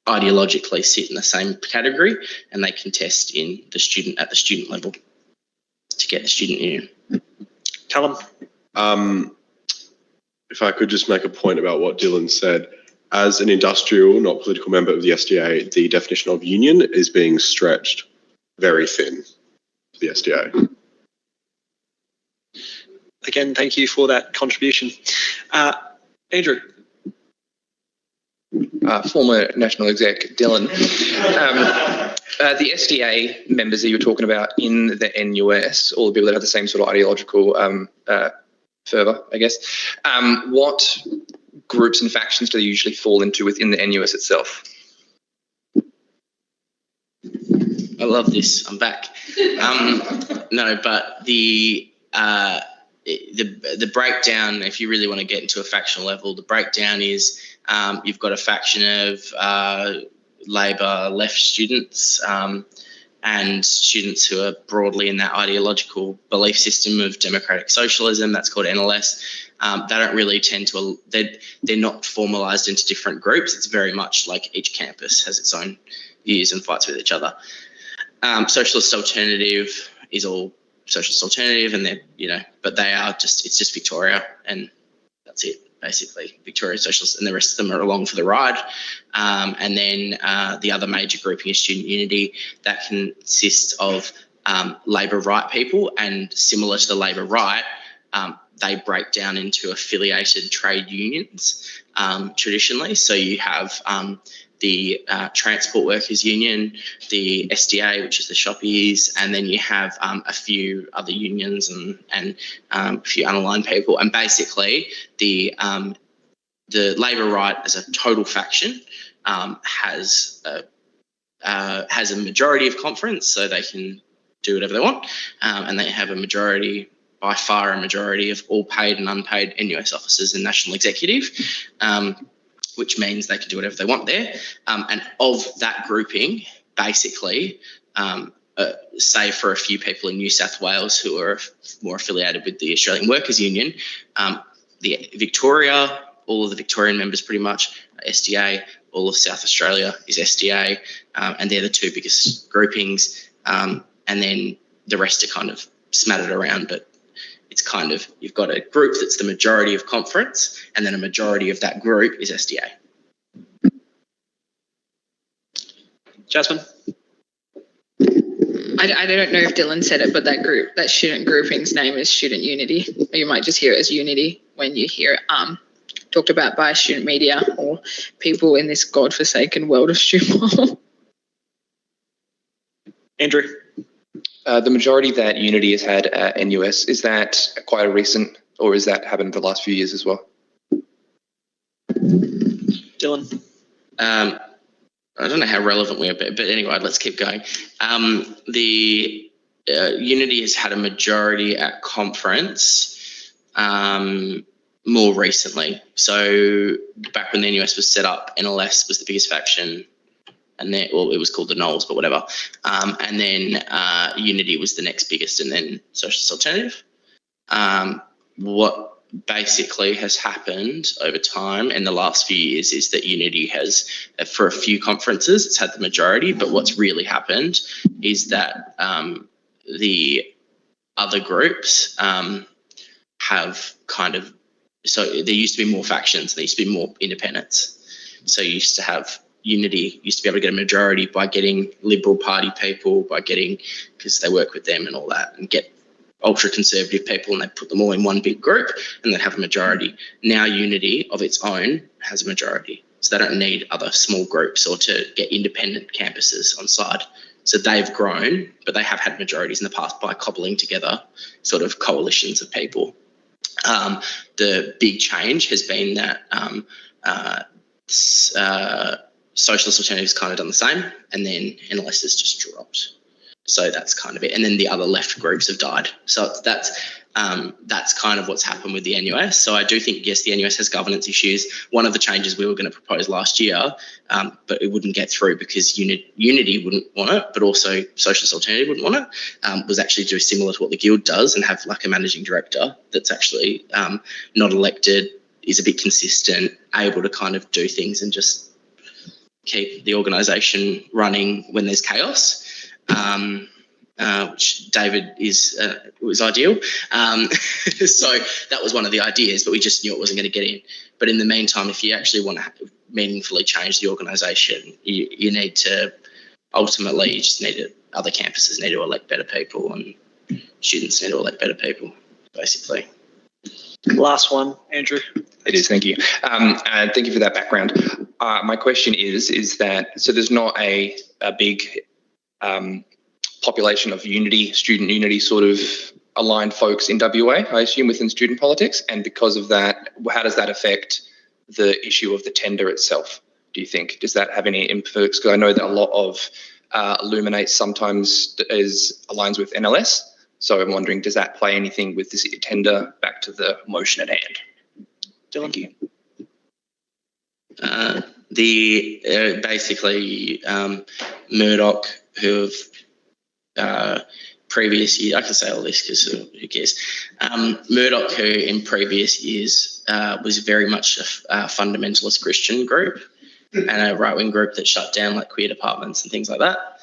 ideologically sit in the same category, and they contest at the student level to get a student union. Callum? If I could just make a point about what Dylan said. As an industrial, not political member of the SDA, the definition of union is being stretched very thin to the SDA. Again, thank you for that contribution. Andrew? Former National Exec, Dylan. The SDA members that you were talking about in the NUS, all the people that have the same sort of ideological fervour, I guess, what groups and factions do they usually fall into within the NUS itself? I love this. I'm back. No, but the breakdown, if you really want to get into a factional level, the breakdown is you've got a faction of Labor left students and students who are broadly in that ideological belief system of democratic socialism. That's called NLS. They don't really tend to, they're not formalised into different groups. It's very much like each campus has its own views and fights with each other. Socialist Alternative is all Socialist Alternative, and they're, but they are it's just Victoria, and that's it, basically. Victoria Socialists, and the rest of them are along for the ride. And then the other major grouping is Student Unity. That consists of Labor right people, and similar to the Labor right, they break down into affiliated trade unions traditionally. So you have the Transport Workers Union, the SDA, which is the shoppies, and then you have a few other unions and a few unaligned people. And basically, the Labor right as a total faction has a majority of conference, so they can do whatever they want, and they have a majority, by far a majority, of all paid and unpaid NUS officers and national executive. Which means they can do whatever they want there. And of that grouping, basically, save for a few people in New South Wales who are more affiliated with the Australian Workers Union, the Victoria, all of the Victorian members pretty much, SDA, all of South Australia is SDA, and they're the two biggest groupings. And then the rest are kind of smattered around, but it's kind of, you've got a group that's the majority of conference, and then a majority of that group is SDA. Jasmine? I don't know if Dylan said it, but that student grouping's name is Student Unity. Or you might just hear it as Unity when you hear it talked about by student media or people in this godforsaken world of student. Andrew? The majority that Unity has had at NUS, is that quite a recent, or is that happened the last few years as well? Dylan? I don't know how relevant we are, but anyway, let's keep going. The Unity has had a majority at conference more recently. So back when the NUS was set up, NLS was the biggest faction. And then, well, it was called the Knowles, but whatever. And then Unity was the next biggest, and then Socialist Alternative. What basically has happened over time in the last few years is that Unity has, for a few conferences, it's had the majority, but what's really happened is that the other groups have kind of, so there used to be more factions, there used to be more independents. So you used to have Unity used to be able to get a majority by getting Liberal Party people, by getting, because they work with them and all that, and get ultra conservative people, and they put them all in one big group and then have a majority. Now Unity of its own has a majority, so they don't need other small groups or to get independent campuses on side. So they've grown, but they have had majorities in the past by cobbling together sort of coalitions of people. The big change has been that Socialist Alternatives kind of done the same, and then NLS has just dropped. So that's kind of it. And then the other left groups have died. So that's kind of what's happened with the NUS. So I do think, yes, the NUS has governance issues. One of the changes we were going to propose last year, but it wouldn't get through because Unity wouldn't want it, but also Socialist Alternative wouldn't want it, was actually do similar to what the Guild does and have like a managing director that's actually not elected, is a bit consistent, able to kind of do things and just keep the organisation running when there's chaos. Which David was ideal. So that was one of the ideas, but we just knew it wasn't going to get in. But in the meantime, if you actually want to meaningfully change the organisation, you need to ultimately, you just need to, other campuses need to elect better people and students need to elect better people, basically. Last one, Andrew. It is, thank you. And thank you for that background. My question is that, so there's not a big population of student Unity sort of aligned folks in WA, I assume, within student politics. And because of that, how does that affect the issue of the tender itself, do you think? Does that have any impacts? Because I know that a lot of Illuminate sometimes aligns with NLS. So I'm wondering, does that play anything with this tender back to the motion at hand? Thank you. Basically Murdoch, who have previous year, I can say all this because who cares? Murdoch, who in previous years was very much a fundamentalist Christian group and a right-wing group that shut down like queer departments and things like that.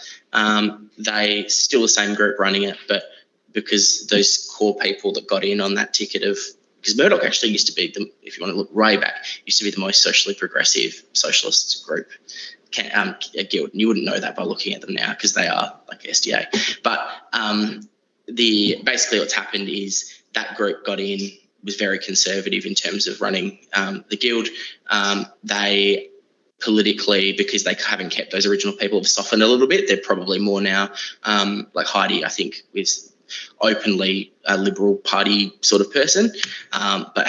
They still the same group running it, but because those core people that got in on that ticket of, because Murdoch actually used to be, if you want to look way back, used to be the most socially progressive socialist group, a guild. And you wouldn't know that by looking at them now because they are like SDA. But basically what's happened is that group got in, was very conservative in terms of running the guild. They politically, because they haven't kept those original people, have softened a little bit. They're probably more now, like Heidi, I think, is openly a Liberal Party sort of person, but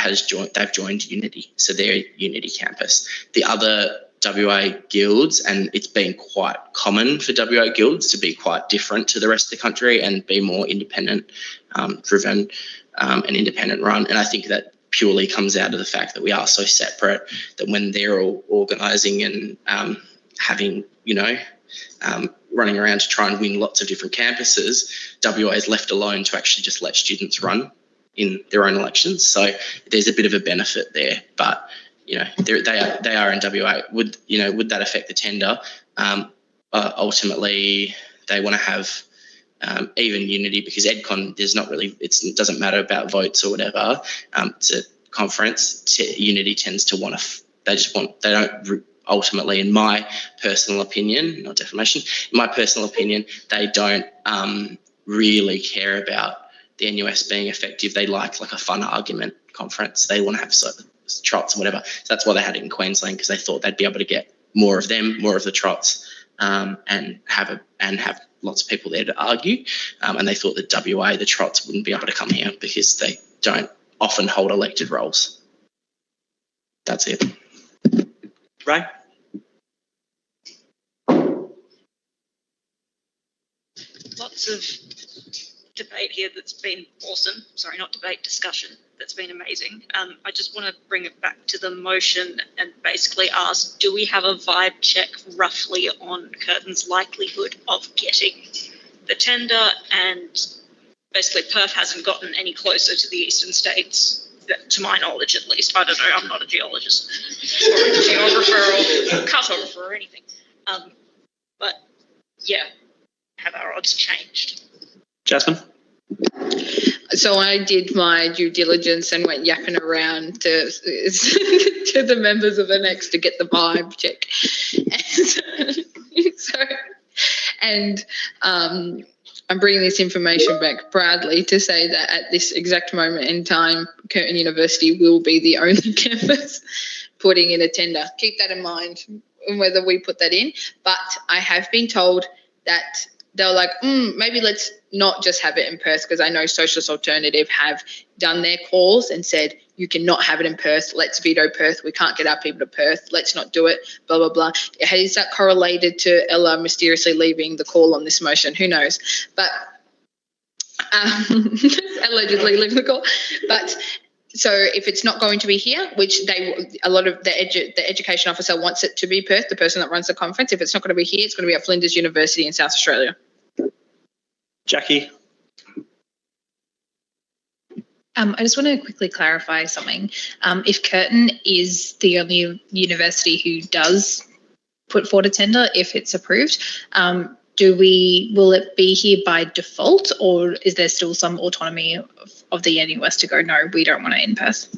they've joined Unity, so they're Unity campus. The other WA guilds, and it's been quite common for WA guilds to be quite different to the rest of the country and be more independent driven and independent run, and I think that purely comes out of the fact that we are so separate that when they're all organising and having, running around to try and win lots of different campuses, WA is left alone to actually just let students run in their own elections. So there's a bit of a benefit there, but they are in WA. Would that affect the tender? Ultimately, they want to have even Unity, because EdCon, it doesn't matter about votes or whatever. It's a conference. Unity tends to want to. They don't. Ultimately, in my personal opinion, not defamation, in my personal opinion, they don't really care about the NUS being effective. They like a fun argument conference. They want to have sort of trots and whatever. So that's why they had it in Queensland, because they thought they'd be able to get more of them, more of the trots, and have lots of people there to argue. And they thought that WA, the trots, wouldn't be able to come here because they don't often hold elected roles. That's it. Ray? Lots of debate here that's been awesome. Sorry, not debate, discussion that's been amazing. I just want to bring it back to the motion and basically ask, do we have a vibe check roughly on Curtin's likelihood of getting the tender? And basically Perth hasn't gotten any closer to the eastern states to my knowledge at least. I don't know, I'm not a geologist or a geographer or cartographer or anything. But yeah, have our odds changed? Jasmine? So I did my due diligence and went yapping around to to the members of the next to get the vibe check. And I'm bringing this information back proudly to say that at this exact moment in time, Curtin University will be the only campus putting in a tender. Keep that in mind, whether we put that in. But I have been told that they're like, maybe let's not just have it in Perth, because I know Socialist Alternative have done their calls and said, you cannot have it in Perth. Let's veto Perth. We can't get our people to Perth. Let's not do it, blah, blah, blah. Is that correlated to Ella mysteriously leaving the call on this motion? Who knows? But allegedly leaving the call. But so if it's not going to be here, which a lot of the education officer wants it to be Perth, the person that runs the conference, if it's not going to be here, it's going to be at Flinders University in South Australia. Jackie? I just want to quickly clarify something. If Curtin is the only university who does put forward a tender, if it's approved, will it be here by default, or is there still some autonomy of the NUS to go, no, we don't want it in Perth?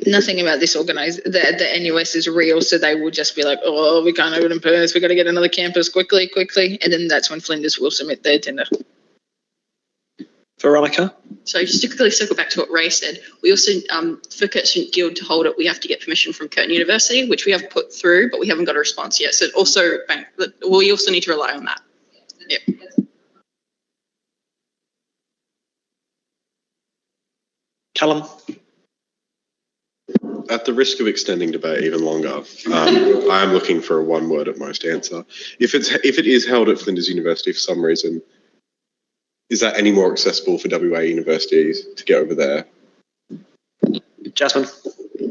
Nothing about this the NUS is real, so they will just be like, oh, we can't have it in Perth, we've got to get another campus quickly, and then that's when Flinders will submit their tender. Veronica? So just to quickly circle back to what Ray said, we also, for Curtin Guild to hold it, we have to get permission from Curtin University, which we have put through, but we haven't got a response yet. So also, we also need to rely on that. Yep. Callum? At the risk of extending debate even longer, I am looking for a one-word at most answer. If it is held at Flinders University for some reason, is that any more accessible for WA universities to get over there? Jasmine?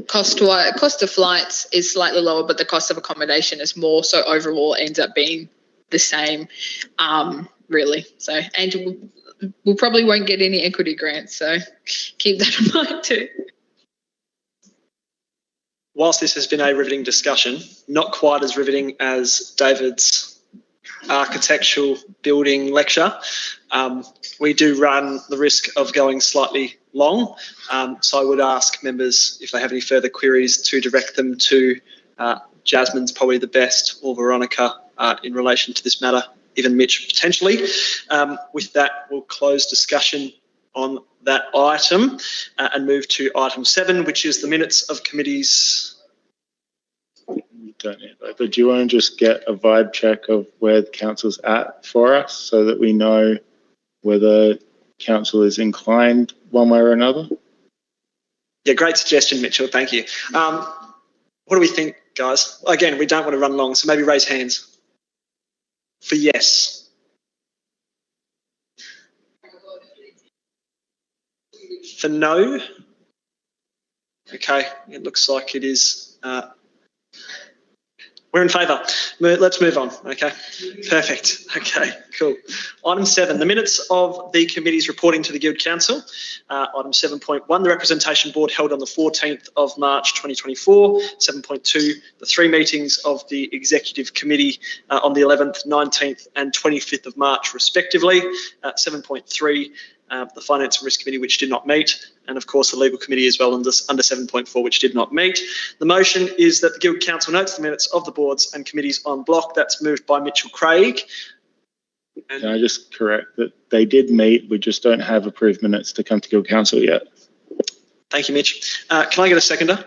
Cost of flights is slightly lower, but the cost of accommodation is more, so overall ends up being the same, really. So, and we probably won't get any equity grants, so keep that in mind too. Whilst this has been a riveting discussion, not quite as riveting as David's architectural building lecture, we do run the risk of going slightly long. So I would ask members, if they have any further queries, to direct them to Jasmine's probably the best, or Veronica in relation to this matter, even Mitch potentially. With that, we'll close discussion on that item and move to item 7, which is the minutes of committees. You don't need that, but do you want to just get a vibe check of where the council's at for us, so that we know whether council is inclined one way or another? Yeah, great suggestion, Mitchell. Thank you. What do we think, guys? Again, we don't want to run long, so maybe raise hands for yes. For no? Okay, it looks like it is. We're in favour. Let's move on. Okay, perfect. Okay, cool. Item 7, the minutes of the committees reporting to the Guild Council. Item 7.1, the representation board held on the 14th of March 2024. 7.2, the 3 meetings of the executive committee on the 11th, 19th and 25th of March respectively. 7.3, the Finance and Risk Committee, which did not meet, and of course the Legal Committee as well under 7.4, which did not meet. The motion is that the Guild Council notes the minutes of the boards and committees on block. That's moved by Mitchell Craig. Can I just correct that they did meet, we just don't have approved minutes to come to Guild Council yet. Thank you, Mitch. Can I get a seconder?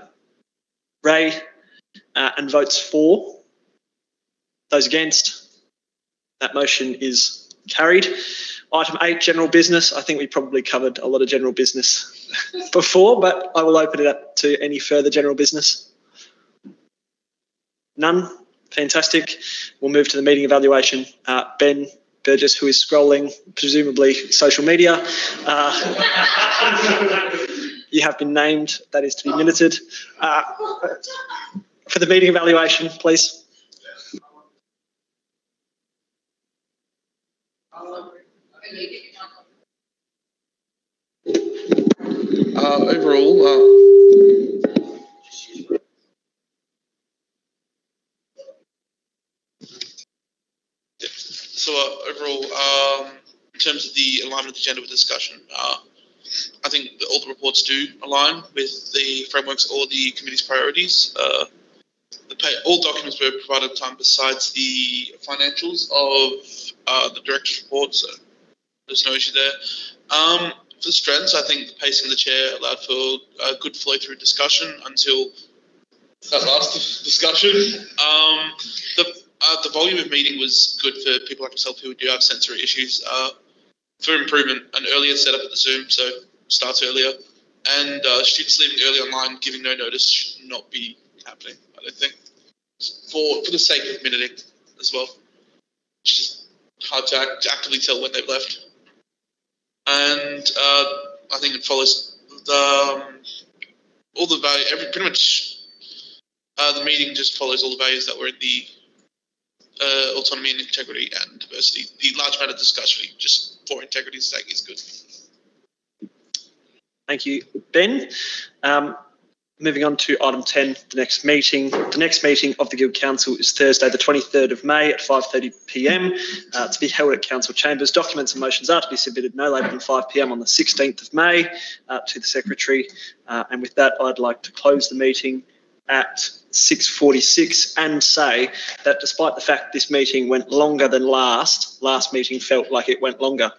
Ray, and votes for. Those against? That motion is carried. Item 8, general business. I think we probably covered a lot of general business before, but I will open it up to any further general business. None? Fantastic. We'll move to the meeting evaluation. Ben Burgess, who is scrolling, presumably social media. You have been named. That is to be minuted. For the meeting evaluation, please. Overall, in terms of the alignment of the agenda with discussion, I think that all the reports do align with the frameworks or the committee's priorities. All documents were provided on time besides the financials of the director's report, so there's no issue there. For the strengths, I think the pacing of the chair allowed for a good flow through discussion until that last discussion. The volume of meeting was good for people like myself who do have sensory issues. For improvement, an earlier setup at the Zoom, so starts earlier, and students leaving early online, giving no notice should not be happening, I don't think, for the sake of minuting as well. It's just hard to actively tell when they've left. And I think it follows all the value, pretty much the meeting just follows all the values that were in the autonomy and integrity and diversity. The large amount of discussion just for integrity's sake is good. Thank you, Ben. Moving on to item 10, the next meeting. The next meeting of the Guild Council is Thursday, the 23rd of May at 5:30 p.m. To be held at Council Chambers. Documents and motions are to be submitted no later than 5 p.m. on the 16th of May to the Secretary. And with that, I'd like to close the meeting at 6:46 and say that despite the fact this meeting went longer than last meeting felt like it went longer.